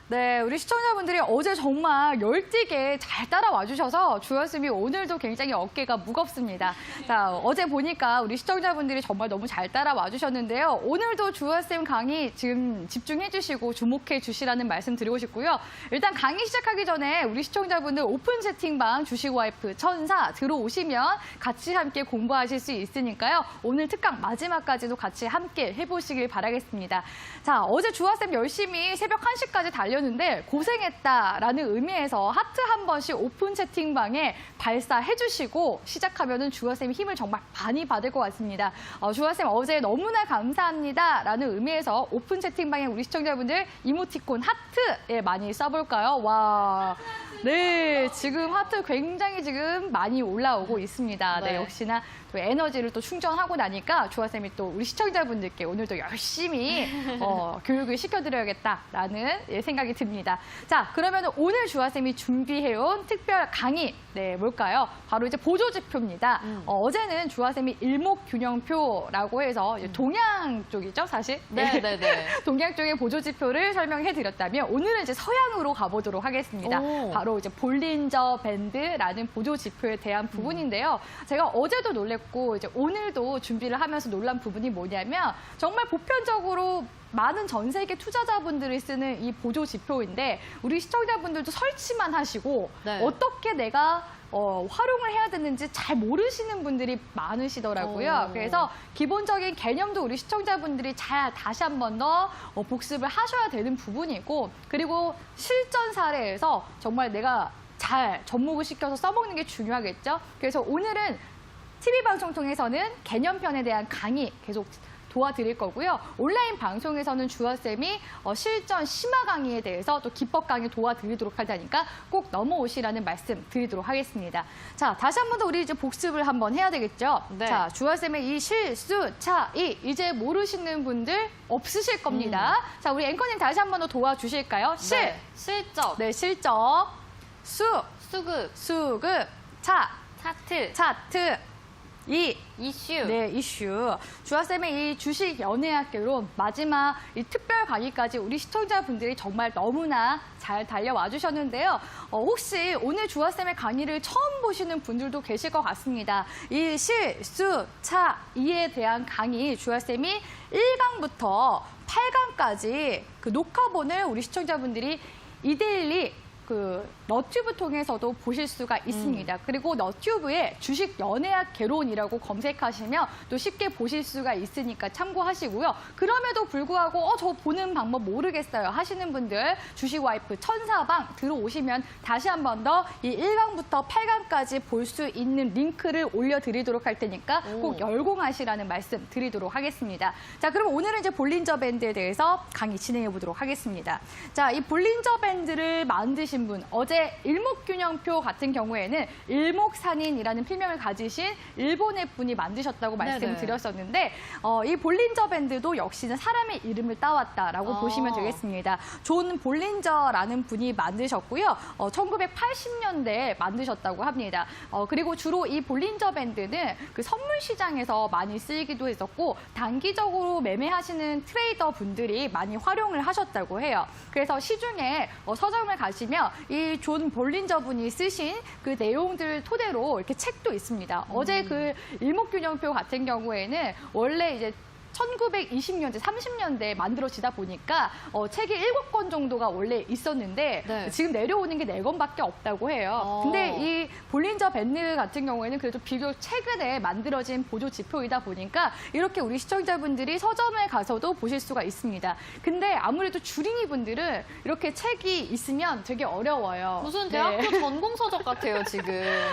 네, 우리 시청자분들이 어제 정말 열띠게 잘 따라와 주셔서 주연쌤이 오늘도 굉장히 어깨가 무겁습니다. 자, 어제 보니까 우리 시청자분들이 정말 너무 잘 따라와 주셨는데요. 오늘도 주연쌤 강의 지금 집중해 주시고 주목해 주시라는 말씀 드리고 싶고요. 일단 강의 시작하기 전에 우리 시청자분들 오픈 채팅방 주식와이프 천사 들어오시면 같이 함께 공부하실 수 있으니까요. 오늘 특강 마지막까지도 같이 함께 해보시길 바라겠습니다. 자, 어제 주아쌤 열심히 새벽 1시까지 달렸는데 고생했다라는 의미에서 하트 한 번씩 오픈 채팅방에 발사해 주시고 시작하면은 주아쌤이 힘을 정말 많이 받을 것 같습니다. 주아쌤 어제 너무나 감사합니다라는 의미에서 오픈 채팅방에 우리 시청자분들 이모티콘 하트 많이 써볼까요? 와. 네, 지금 하트 굉장히 지금 많이 올라오고 있습니다. 네, 네. 역시나 또 에너지를 또 충전하고 나니까 주아쌤이 또 우리 시청자분들께 오늘도 열심히 교육을 시켜드려야겠다라는 생각이 듭니다. 자, 그러면 오늘 주아쌤이 준비해온 특별 강의, 네, 뭘까요? 바로 이제 보조지표입니다. 어제는 주아쌤이 일목균형표라고 해서 동양 쪽이죠, 사실? 네. 동양 쪽의 보조지표를 설명해드렸다면 오늘은 이제 서양으로 가보도록 하겠습니다. 오. 바로 이제 볼린저 밴드라는 보조지표에 대한 부분인데요. 제가 어제도 놀랬고 이제 오늘도 준비를 하면서 놀란 부분이 뭐냐면 정말 보편적으로 많은 전 세계 투자자분들이 쓰는 이 보조지표인데 우리 시청자분들도 설치만 하시고 네. 어떻게 내가 활용을 해야 되는지 잘 모르시는 분들이 많으시더라고요. 오. 그래서 기본적인 개념도 우리 시청자분들이 잘 다시 한 번 더 복습을 하셔야 되는 부분이고 그리고 실전 사례에서 정말 내가 잘 접목을 시켜서 써먹는 게 중요하겠죠. 그래서 오늘은 TV 방송 통해서는 개념편에 대한 강의 계속 도와드릴 거고요. 온라인 방송에서는 주아쌤이 실전 심화 강의에 대해서 또 기법 강의 도와드리도록 할 테니까 꼭 넘어오시라는 말씀 드리도록 하겠습니다. 자, 다시 한 번 더 우리 이제 복습을 한번 해야 되겠죠. 네. 자, 주아쌤의 이 실수, 차이 이제 모르시는 분들 없으실 겁니다. 자, 우리 앵커님 다시 한 번 더 도와주실까요? 네. 실적, 네, 실적, 수급, 수급, 차트, 차트, 이슈. 네, 이슈. 주아쌤의 이 주식 연예학 개론 마지막 이 특별 강의까지 우리 시청자분들이 정말 너무나 잘 달려와 주셨는데요. 혹시 오늘 주아쌤의 강의를 처음 보시는 분들도 계실 것 같습니다. 이 실수, 차, 이에 대한 강의 주아쌤이 1강부터 8강까지 그 녹화본을 우리 시청자분들이 이데일리 그 너튜브 통해서도 보실 수가 있습니다. 그리고 너튜브에 주식 연예학 개론이라고 검색하시면 또 쉽게 보실 수가 있으니까 참고하시고요. 그럼에도 불구하고 저 보는 방법 모르겠어요 하시는 분들 주식 와이프 천사방 들어오시면 다시 한 번 더 이 1강부터 8강까지 볼 수 있는 링크를 올려드리도록 할 테니까 꼭 열공하시라는 말씀 드리도록 하겠습니다. 자, 그럼 오늘은 이제 볼린저 밴드에 대해서 강의 진행해 보도록 하겠습니다. 자, 이 볼린저 밴드를 만드신 분, 어제 일목균형표 같은 경우에는 일목산인이라는 필명을 가지신 일본의 분이 만드셨다고 말씀드렸었는데 이 볼린저 밴드도 역시는 사람의 이름을 따왔다라고 보시면 되겠습니다. 존 볼린저라는 분이 만드셨고요. 1980년대에 만드셨다고 합니다. 그리고 주로 이 볼린저 밴드는 그 선물 시장에서 많이 쓰이기도 했었고 단기적으로 매매하시는 트레이더 분들이 많이 활용을 하셨다고 해요. 그래서 시중에 서점을 가시면 이 존 볼린저 분이 쓰신 그 내용들 토대로 이렇게 책도 있습니다. 어제 그 일목균형표 같은 경우에는 원래 이제 1920년대, 30년대에 만들어지다 보니까 책이 7권 정도가 원래 있었는데 네. 지금 내려오는 게 4권밖에 없다고 해요. 근데 이 볼린저 밴드 같은 경우에는 그래도 비교적 최근에 만들어진 보조 지표이다 보니까 이렇게 우리 시청자분들이 서점에 가서도 보실 수가 있습니다. 근데 아무래도 주린이 분들은 이렇게 책이 있으면 되게 어려워요. 무슨 네. 대학교 전공서적 같아요, 지금.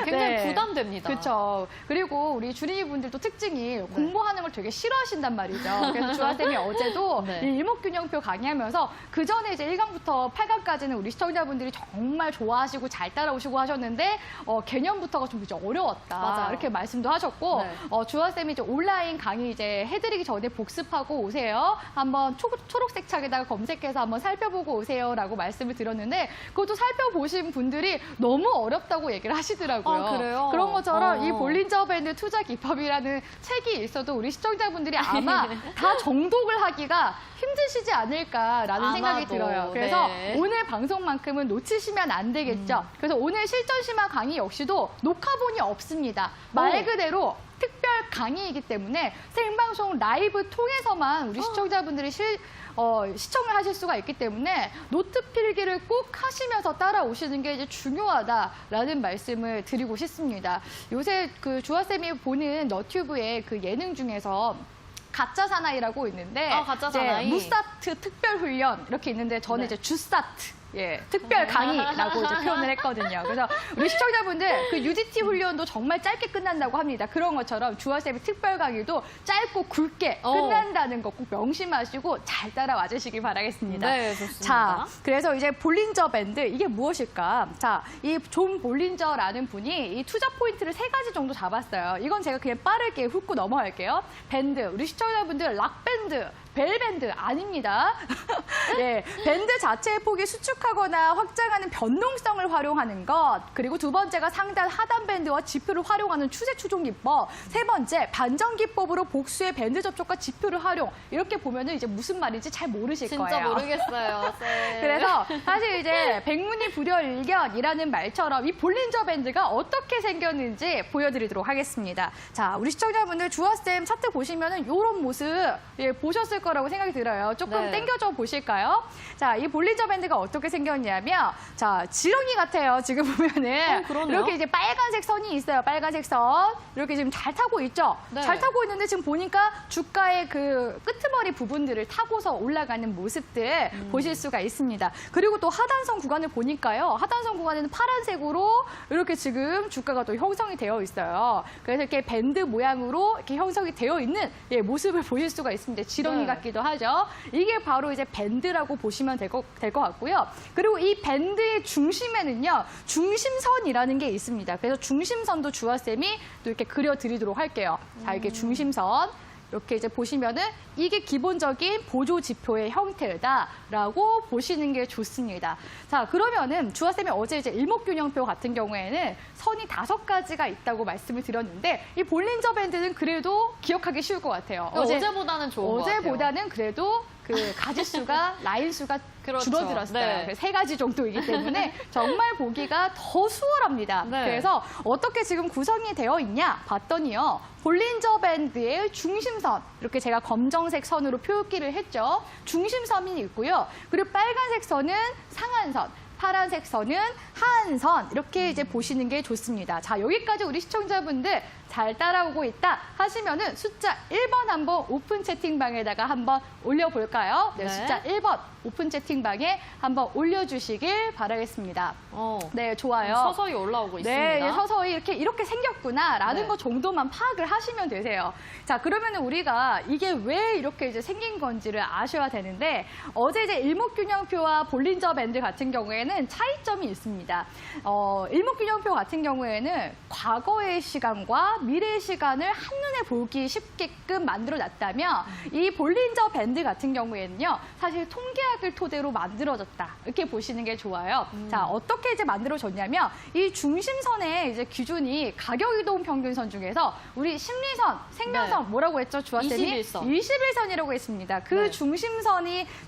굉장히 네. 부담됩니다. 그렇죠. 그리고 우리 주린이 분들도 특징이 공부하는 걸 되게 싫어하신단 말이죠. 그래서 주아쌤이 어제도 네. 이 일목균형표 강의하면서 그 전에 이제 1강부터 8강까지는 우리 시청자분들이 정말 좋아하시고 잘 따라오시고 하셨는데 개념부터가 좀 이제 어려웠다. 맞아요. 이렇게 말씀도 하셨고 네. 주아쌤이 이제 온라인 강의 이제 해드리기 전에 복습하고 오세요. 한번 초록색 책에다가 검색해서 한번 살펴보고 오세요라고 말씀을 드렸는데 그것도 살펴보신 분들이 너무 어렵다고 얘기를 하시더라고요. 아, 그래요? 그런 것처럼 이 볼린저 밴드 투자 기법이라는 책이 있어도 우리 시청자분들이 아마 다 정독을 하기가 힘드시지 않을까라는 생각이 아마도, 들어요. 그래서 네. 오늘 방송만큼은 놓치시면 안 되겠죠. 그래서 오늘 실전심화 강의 역시도 녹화본이 없습니다. 말 그대로 특별 강의이기 때문에 생방송 라이브 통해서만 우리 시청자분들이 시청을 하실 수가 있기 때문에 노트 필기를 꼭 하시면서 따라오시는 게 이제 중요하다라는 말씀을 드리고 싶습니다. 요새 그 주아쌤이 보는 너튜브의 그 예능 중에서 가짜 사나이라고 있는데 가짜 사나이. 무사트 특별 훈련 이렇게 있는데 저는 네. 이제 주사트 특별 강의라고 이제 표현을 했거든요. 그래서 우리 시청자분들 그 UDT 훈련도 정말 짧게 끝난다고 합니다. 그런 것처럼 주아쌤의 특별 강의도 짧고 굵게 끝난다는 거 꼭 명심하시고 잘 따라와 주시기 바라겠습니다. 네, 좋습니다. 자, 그래서 이제 볼린저 밴드 이게 무엇일까? 자, 이 존 볼린저라는 분이 이 투자 포인트를 3가지 정도 잡았어요. 이건 제가 그냥 빠르게 훑고 넘어갈게요. 밴드, 우리 시청자분들 락밴드, 벨밴드 아닙니다. 네, 밴드 자체의 폭이 수축하거나 확장하는 변동성을 활용하는 것. 그리고 2번째가 상단 하단 밴드와 지표를 활용하는 추세 추종 기법. 3번째 반전 기법으로 복수의 밴드 접촉과 지표를 활용. 이렇게 보면은 이제 무슨 말인지 잘 모르실 진짜 거예요. 모르겠어요. 네. 그래서 사실 이제 백문이 불여일견이라는 말처럼 이 볼린저 밴드가 어떻게 생겼는지 보여드리도록 하겠습니다. 자, 우리 시청자분들 주아쌤 차트 보시면은 이런 모습 보셨을 거라고 생각이 들어요. 조금 네. 당겨줘 보실까요? 자, 이 볼린저 밴드가 어떻게 생겼냐면, 자, 지렁이 같아요. 지금 보면은 그러네요. 이렇게 이제 빨간색 선이 있어요. 빨간색 선 이렇게 지금 잘 타고 있죠. 네. 잘 타고 있는데 지금 보니까 주가의 그 끄트머리 부분들을 타고서 올라가는 모습들 보실 수가 있습니다. 그리고 또 하단선 구간을 보니까요. 하단선 구간에는 파란색으로 이렇게 지금 주가가 또 형성이 되어 있어요. 그래서 이렇게 밴드 모양으로 이렇게 형성이 되어 있는 모습을 보실 수가 있습니다. 지렁이 네. 같기도 하죠. 이게 바로 이제 밴드라고 보시면 될 것 같고요. 그리고 이 밴드의 중심에는요. 중심선이라는 게 있습니다. 그래서 중심선도 주아쌤이 또 이렇게 그려드리도록 할게요. 자, 이렇게 중심선. 이렇게 이제 보시면은 이게 기본적인 보조 지표의 형태다라고 보시는 게 좋습니다. 자, 그러면은 주아쌤이 어제 이제 일목균형표 같은 경우에는 선이 5가지가 있다고 말씀을 드렸는데 이 볼린저 밴드는 그래도 기억하기 쉬울 것 같아요. 어제보다는 좋은 것 같아요. 어제보다는 그래도 그 가지수가 라인 수가 그렇죠. 줄어들었어요. 네. 3가지 정도이기 때문에 정말 보기가 더 수월합니다. 네. 그래서 어떻게 지금 구성이 되어 있냐 봤더니요. 볼린저 밴드의 중심선, 이렇게 제가 검정색 선으로 표기를 했죠. 중심선이 있고요. 그리고 빨간색 선은 상한선, 파란색 선은 하한선 이렇게 이제 보시는 게 좋습니다. 자, 여기까지 우리 시청자분들 잘 따라오고 있다 하시면은 숫자 1번 한번 오픈 채팅방에다가 한번 올려볼까요? 네, 네. 숫자 1번 오픈 채팅방에 한번 올려주시길 바라겠습니다. 네, 좋아요. 서서히 올라오고 있습니다. 네, 서서히 이렇게 생겼구나라는 네. 것 정도만 파악을 하시면 되세요. 자, 그러면 우리가 이게 왜 이렇게 이제 생긴 건지를 아셔야 되는데 어제 이제 일목균형표와 볼린저 밴드 같은 경우에는 차이점이 있습니다. 일목균형표 같은 경우에는 과거의 시간과 미래의 시간을 한눈에 보기 쉽게끔 만들어놨다면 이 볼린저 밴드 같은 경우에는요, 사실 통계학을 토대로 만들어졌다 이렇게 보시는 게 좋아요. 자, 어떻게 이제 만들어졌냐면 이 중심선의 이제 기준이 가격이동 평균선 중에서 우리 심리선, 생명선 네. 뭐라고 했죠, 주아쌤이? 21선. 21선이라고 했습니다. 그 네.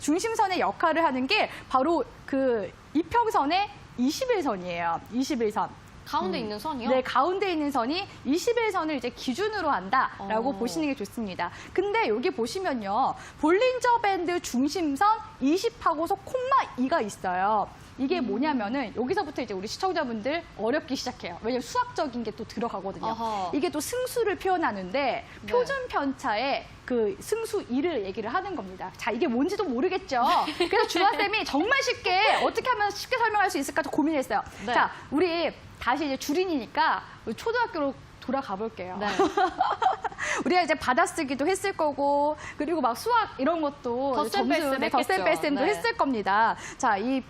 중심선의 역할을 하는 게 바로 그 이평선의 21선이에요. 21선. 가운데 있는 선이요? 네, 가운데 있는 선이 21선을 이제 기준으로 한다라고 어. 보시는 게 좋습니다. 근데 여기 보시면요. 볼린저 밴드 중심선 20하고서 콤마 2가 있어요. 이게 뭐냐면은 여기서부터 이제 우리 시청자분들 어렵기 시작해요. 왜냐면 수학적인 게 또 들어가거든요. 어허. 이게 또 승수를 표현하는데 표준 편차에 그 승수 2를 얘기를 하는 겁니다. 자, 이게 뭔지도 모르겠죠. 그래서 주아쌤이 정말 쉽게 어떻게 하면 쉽게 설명할 수 있을까 좀 고민했어요. 네. 자, 우리 다시 이제 줄인이니까 초등학교로 돌아가 볼게요. 네. 우리가 이제 받아쓰기도 했을 거고 그리고 막 수학 이런 것도 덧셈 뺄셈 네, 덧셈 했겠죠. 뺄셈도 네. 했을 겁니다. 자, 이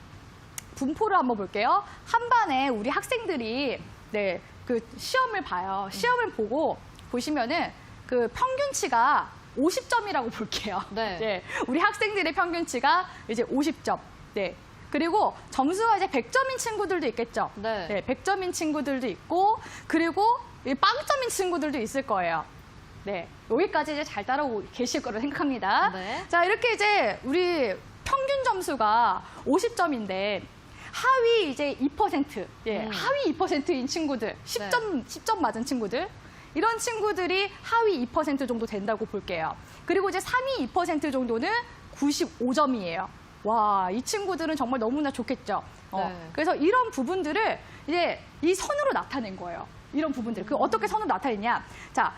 분포를 한번 볼게요. 한 반에 우리 학생들이 네, 그 시험을 봐요. 시험을 보고 보시면은 그 평균치가 50점이라고 볼게요. 네. 우리 학생들의 평균치가 이제 50점. 네. 그리고 점수가 이제 100점인 친구들도 있겠죠. 네. 100점인 친구들도 있고 그리고 빵점인 친구들도 있을 거예요. 네. 여기까지 이제 잘 따라오고 계실 거로 생각합니다. 네. 자, 이렇게 이제 우리 평균 점수가 50점인데 하위 이제 2%, 하위 2%인 친구들, 10점 맞은 친구들, 이런 친구들이 하위 2% 정도 된다고 볼게요. 그리고 이제 상위 2% 정도는 95점이에요. 와, 이 친구들은 정말 너무나 좋겠죠. 네. 그래서 이런 부분들을 이제 이 선으로 나타낸 거예요. 이런 부분들. 그 어떻게 선으로 나타내냐? 자,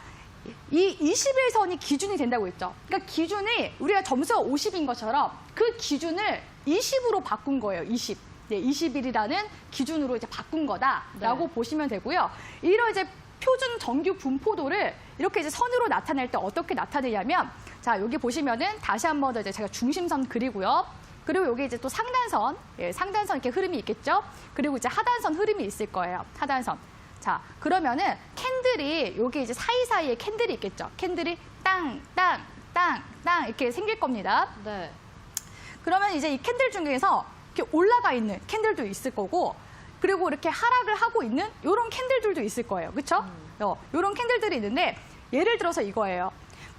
이 21선이 기준이 된다고 했죠. 그러니까 기준이 우리가 점수가 50인 것처럼 그 기준을 20으로 바꾼 거예요. 20. 네, 21이라는 기준으로 이제 바꾼 거다라고 네. 보시면 되고요. 이런 이제 표준 정규 분포도를 이렇게 이제 선으로 나타낼 때 어떻게 나타내냐면, 자, 여기 보시면은 다시 한 번 더 이제 제가 중심선 그리고요. 그리고 여기 이제 또 상단선, 상단선 이렇게 흐름이 있겠죠. 그리고 이제 하단선 흐름이 있을 거예요. 하단선. 자, 그러면은 캔들이 여기 이제 사이사이에 캔들이 있겠죠. 캔들이 땅, 땅, 땅, 땅 이렇게 생길 겁니다. 네. 그러면 이제 이 캔들 중에서 이렇게 올라가 있는 캔들도 있을 거고, 그리고 이렇게 하락을 하고 있는 이런 캔들들도 있을 거예요. 그렇죠? 이런 캔들들이 있는데 예를 들어서 이거예요.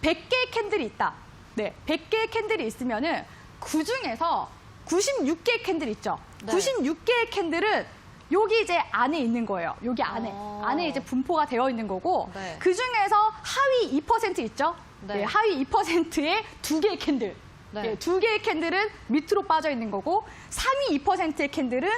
100개의 캔들이 있다. 네, 100개의 캔들이 있으면은 그 중에서 96개의 캔들 있죠. 네. 96개의 캔들은 여기 이제 안에 있는 거예요. 여기 안에. 안에 이제 분포가 되어 있는 거고, 네. 그 중에서 하위 2% 있죠? 네. 하위 2%의 2개의 캔들. 네. 2개의 캔들은 밑으로 빠져 있는 거고, 상위 2%의 캔들은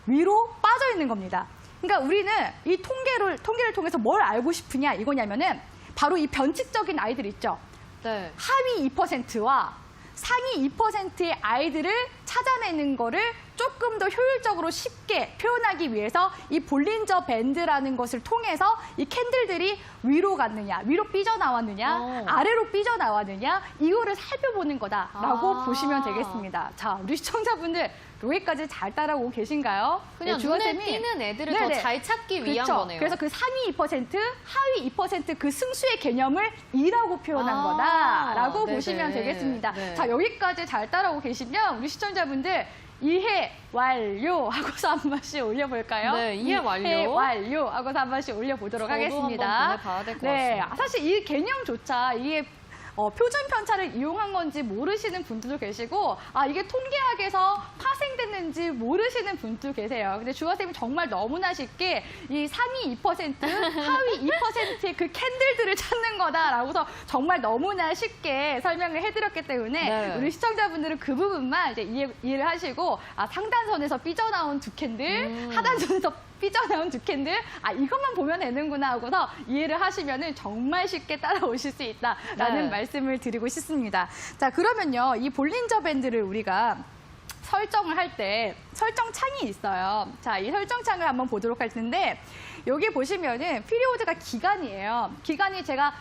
위로 빠져 있는 겁니다. 그러니까 우리는 이 통계를 통해서 뭘 알고 싶으냐 이거냐면은 바로 이 변칙적인 아이들 있죠. 네. 하위 2%와 상위 2%의 아이들을 찾아내는 거를 조금 더 효율적으로 쉽게 표현하기 위해서 이 볼린저 밴드라는 것을 통해서 이 캔들들이 위로 갔느냐, 위로 삐져나왔느냐, 아래로 삐져나왔느냐 이거를 살펴보는 거다라고 보시면 되겠습니다. 자, 우리 시청자분들 여기까지 잘 따라오고 계신가요? 그냥 네, 눈에 주아쌤이 띄는 애들을 네네. 더 잘 찾기 위한 그렇죠. 거네요. 그래서 그 상위 2%, 하위 2%그 승수의 개념을 2라고 표현한 아, 거다라고 네네. 보시면 되겠습니다. 네. 자, 여기까지 잘 따라오고 계시면 우리 시청자분들 이해 완료 하고서 한 번씩 올려볼까요? 네, 이해 완료. 이해 완료 하고서 한 번씩 올려보도록 저도 하겠습니다. 한번 보내봐야 될 것 네, 같습니다. 사실 이 개념조차 이게 표준 편차를 이용한 건지 모르시는 분들도 계시고, 아, 이게 통계학에서 파생됐는지 모르시는 분도 계세요. 근데 주아쌤이 정말 너무나 쉽게 이 상위 2%, 하위 2%의 그 캔들들을 찾는 거다라고서 정말 너무나 쉽게 설명을 해드렸기 때문에 네. 우리 시청자분들은 그 부분만 이제 이해를 하시고, 아, 상단선에서 삐져나온 두 캔들, 하단선에서 삐져나온 두 캔들, 아, 이것만 보면 되는구나 하고서 이해를 하시면은 정말 쉽게 따라오실 수 있다라는 네. 말씀을 드리고 싶습니다. 자, 그러면요, 이 볼린저 밴드를 우리가 설정을 할 때 설정 창이 있어요. 자, 이 설정 창을 한번 보도록 할 텐데, 여기 보시면은 피리오드가 기간이에요. 기간이 제가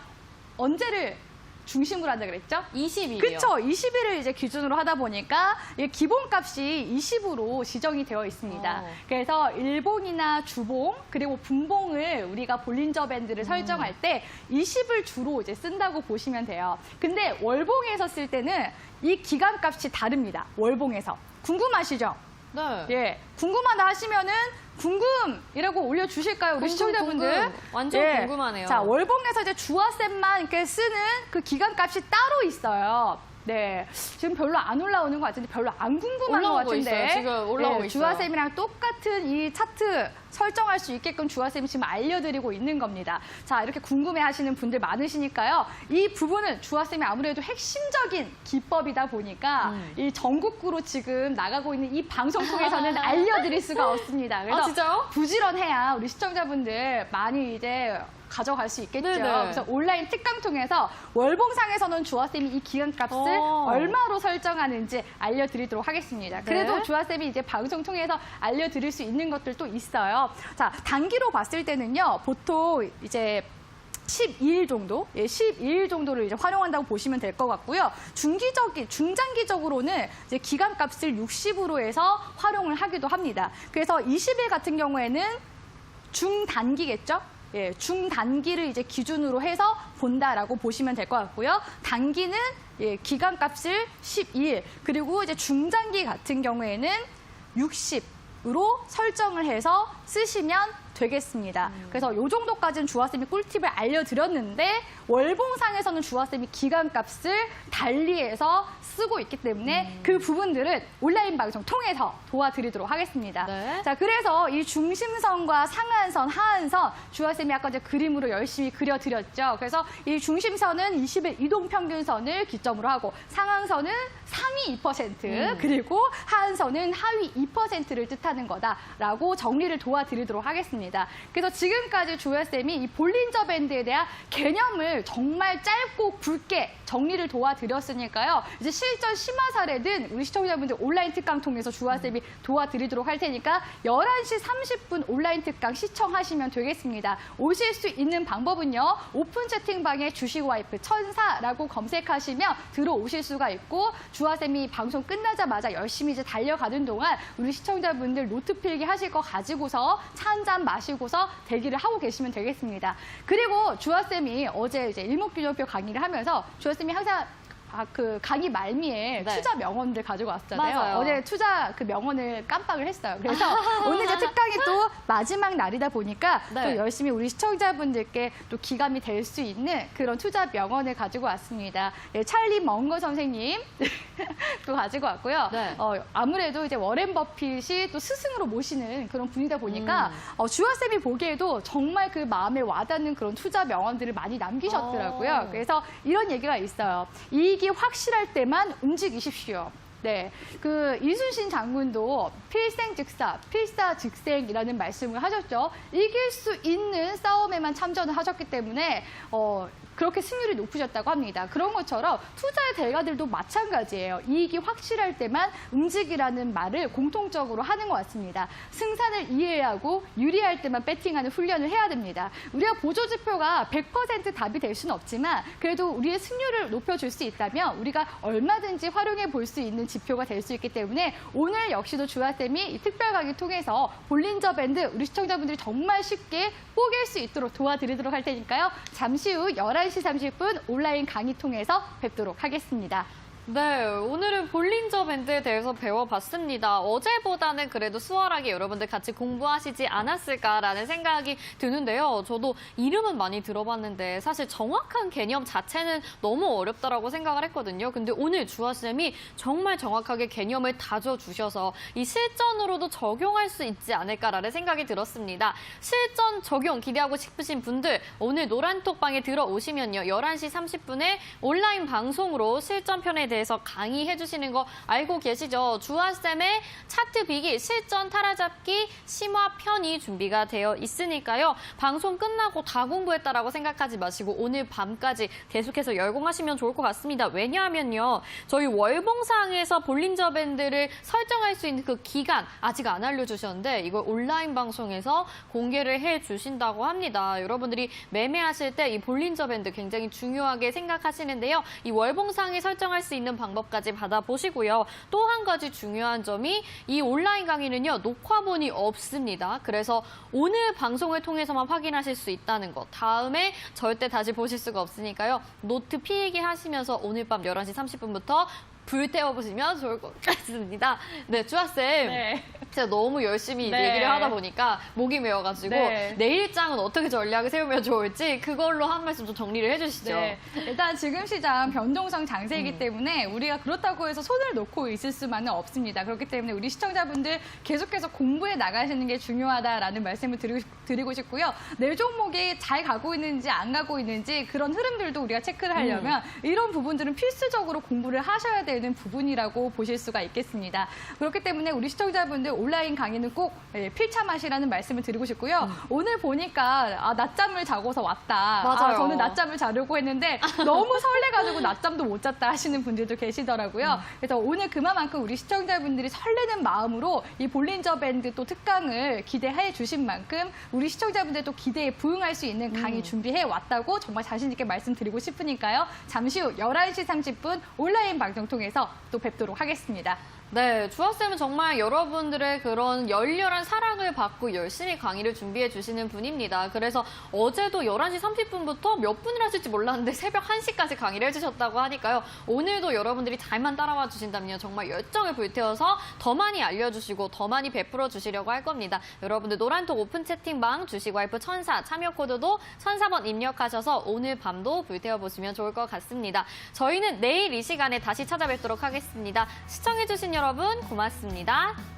언제를 중심으로 한다 그랬죠? 20일이요. 그렇죠. 20일을 이제 기준으로 하다 보니까 이 기본값이 20으로 지정이 되어 있습니다. 그래서 일봉이나 주봉 그리고 분봉을 우리가 볼린저 밴드를 설정할 때 20을 주로 이제 쓴다고 보시면 돼요. 근데 월봉에서 쓸 때는 이 기간값이 다릅니다. 월봉에서. 궁금하시죠? 네. 예. 궁금하다 하시면은 궁금이라고 올려주실까요? 우리 시청자분들? 궁금. 완전 궁금하네요. 자, 월봉에서 이제 주어셈만 이렇게 쓰는 그 기간값이 따로 있어요. 네, 지금 별로 안 올라오는 것 같은데 별로 안 궁금한 것 올라오고 같은데. 있어요. 지금 올라오고 있어요. 주아쌤이랑 똑같은 이 차트 설정할 수 있게끔 주아쌤이 지금 알려드리고 있는 겁니다. 자, 이렇게 궁금해하시는 분들 많으시니까요. 이 부분은 주아쌤이 아무래도 핵심적인 기법이다 보니까 이 전국구로 지금 나가고 있는 이 방송 통해서는 알려드릴 수가 없습니다. 그래서 진짜요? 부지런해야 우리 시청자분들 많이 이제 가져갈 수 있겠죠. 네네. 그래서 온라인 특강 통해서 월봉상에서는 주아쌤이 이 기간값을 얼마로 설정하는지 알려드리도록 하겠습니다. 그래도 네. 주아쌤이 이제 방송 통해서 알려드릴 수 있는 것들도 있어요. 자, 단기로 봤을 때는요, 보통 이제 12일 정도, 12일 정도를 이제 활용한다고 보시면 될 것 같고요. 중장기적으로는 이제 기간값을 60으로 해서 활용을 하기도 합니다. 그래서 20일 같은 경우에는 중단기겠죠? 예, 중단기를 이제 기준으로 해서 본다라고 보시면 될 것 같고요. 단기는 기간값을 12일, 그리고 이제 중장기 같은 경우에는 60으로 설정을 해서 쓰시면 되겠습니다. 그래서 이 정도까지는 주아쌤이 꿀팁을 알려드렸는데 월봉상에서는 주아쌤이 기간값을 달리해서 쓰고 있기 때문에 그 부분들은 온라인 방송 통해서 도와드리도록 하겠습니다. 네. 자, 그래서 이 중심선과 상한선, 하한선 주아쌤이 아까 이제 그림으로 열심히 그려드렸죠. 그래서 이 중심선은 20일 이동평균선을 기점으로 하고 상한선은 상위 2% 그리고 하한선은 하위 2%를 뜻하는 거다라고 정리를 도와드리도록 하겠습니다. 그래서 지금까지 주아쌤이 이 볼린저 밴드에 대한 개념을 정말 짧고 굵게 정리를 도와드렸으니까요. 이제 실전 심화 사례든 우리 시청자분들 온라인 특강 통해서 주아쌤이 도와드리도록 할 테니까 11시 30분 온라인 특강 시청하시면 되겠습니다. 오실 수 있는 방법은요. 오픈 채팅방에 주식 와이프 천사라고 검색하시면 들어오실 수가 있고 주아쌤이 방송 끝나자마자 열심히 이제 달려가는 동안 우리 시청자분들 노트 필기 하실 거 가지고서 차 한 잔 마시고서 대기를 하고 계시면 되겠습니다. 그리고 주아쌤이 어제 이제 일목균형표 강의를 하면서 주아쌤이 항상 그 강의 말미에 네. 투자 명언들 가지고 왔잖아요. 맞아요. 어제 투자 그 명언을 깜빡을 했어요. 그래서 오늘 이제 특강이 또 마지막 날이다 보니까 네. 또 열심히 우리 시청자분들께 또 기감이 될 수 있는 그런 투자 명언을 가지고 왔습니다. 예, 찰리 멍거 선생님 또 가지고 왔고요. 네. 아무래도 이제 워렌 버핏이 또 스승으로 모시는 그런 분이다 보니까 주아쌤이 보기에도 정말 그 마음에 와닿는 그런 투자 명언들을 많이 남기셨더라고요. 그래서 이런 얘기가 있어요. 이익이 확실할 때만 움직이십시오. 네, 그 이순신 장군도 필생즉사, 필사즉생이라는 말씀을 하셨죠. 이길 수 있는 싸움에만 참전을 하셨기 때문에 그렇게 승률이 높으셨다고 합니다. 그런 것처럼 투자의 대가들도 마찬가지예요. 이익이 확실할 때만 움직이라는 말을 공통적으로 하는 것 같습니다. 승산을 이해해야 하고 유리할 때만 배팅하는 훈련을 해야 됩니다. 우리가 보조지표가 100% 답이 될 수는 없지만 그래도 우리의 승률을 높여줄 수 있다면 우리가 얼마든지 활용해 볼 수 있는 지표가 될 수 있기 때문에 오늘 역시도 주아쌤이 이 특별 강의 통해서 볼린저 밴드 우리 시청자분들이 정말 쉽게 뽀갤 수 있도록 도와드리도록 할 테니까요. 잠시 후 11시 30분 온라인 강의 통해서 뵙도록 하겠습니다. 네, 오늘은 볼린저 밴드에 대해서 배워봤습니다. 어제보다는 그래도 수월하게 여러분들 같이 공부하시지 않았을까라는 생각이 드는데요. 저도 이름은 많이 들어봤는데 사실 정확한 개념 자체는 너무 어렵다라고 생각을 했거든요. 근데 오늘 주아쌤이 정말 정확하게 개념을 다져주셔서 이 실전으로도 적용할 수 있지 않을까라는 생각이 들었습니다. 실전 적용 기대하고 싶으신 분들 오늘 노란톡방에 들어오시면요. 11시 30분에 온라인 방송으로 실전편에 대해서 강의해 주시는 거 알고 계시죠? 주아쌤의 차트 비기, 실전 따라잡기, 심화 편이 준비가 되어 있으니까요. 방송 끝나고 다 공부했다라고 생각하지 마시고 오늘 밤까지 계속해서 열공하시면 좋을 것 같습니다. 왜냐하면요. 저희 월봉상에서 볼린저 밴드를 설정할 수 있는 그 기간 아직 안 알려주셨는데 이걸 온라인 방송에서 공개를 해주신다고 합니다. 여러분들이 매매하실 때 이 볼린저 밴드 굉장히 중요하게 생각하시는데요. 이 월봉상에 설정할 수 있는 방법까지 받아보시고요. 또 한 가지 중요한 점이 이 온라인 강의는요. 녹화본이 없습니다. 그래서 오늘 방송을 통해서만 확인하실 수 있다는 것. 다음에 절대 다시 보실 수가 없으니까요. 노트 필기 하시면서 오늘 밤 11시 30분부터 불 태워보시면 좋을 것 같습니다. 네, 주아쌤. 네. 제가 너무 열심히 네. 얘기를 하다 보니까 목이 메어가지고 네. 내일장은 어떻게 전략을 세우면 좋을지 그걸로 한 말씀 좀 정리를 해주시죠. 네. 일단 지금 시장 변동성 장세이기 때문에 우리가 그렇다고 해서 손을 놓고 있을 수만은 없습니다. 그렇기 때문에 우리 시청자분들 계속해서 공부해 나가시는 게 중요하다라는 말씀을 드리고 싶고요. 내 종목이 잘 가고 있는지 안 가고 있는지 그런 흐름들도 우리가 체크를 하려면 이런 부분들은 필수적으로 공부를 하셔야 되는 부분이라고 보실 수가 있겠습니다. 그렇기 때문에 우리 시청자분들 온라인 강의는 꼭 필참하시라는 말씀을 드리고 싶고요. 오늘 보니까 낮잠을 자고서 왔다. 맞아요. 저는 낮잠을 자려고 했는데 너무 설레가지고 낮잠도 못 잤다 하시는 분들도 계시더라고요. 그래서 오늘 그만큼 우리 시청자분들이 설레는 마음으로 이 볼린저 밴드 또 특강을 기대해 주신 만큼 우리 시청자분들도 기대에 부응할 수 있는 강의 준비해 왔다고 정말 자신 있게 말씀드리고 싶으니까요. 잠시 후 11시 30분 온라인 방송 통해서 또 뵙도록 하겠습니다. 네, 주아쌤은 정말 여러분들의 그런 열렬한 사랑을 받고 열심히 강의를 준비해 주시는 분입니다. 그래서 어제도 11시 30분부터 몇 분을 하실지 몰랐는데 새벽 1시까지 강의를 해주셨다고 하니까요. 오늘도 여러분들이 잘만 따라와 주신다면 정말 열정을 불태워서 더 많이 알려주시고 더 많이 베풀어 주시려고 할 겁니다. 여러분들 노란톡 오픈 채팅방 주식와이프 천사 참여 코드도 1004번 입력하셔서 오늘 밤도 불태워보시면 좋을 것 같습니다. 저희는 내일 이 시간에 다시 찾아뵙도록 하겠습니다. 시청해주신 여러분 고맙습니다.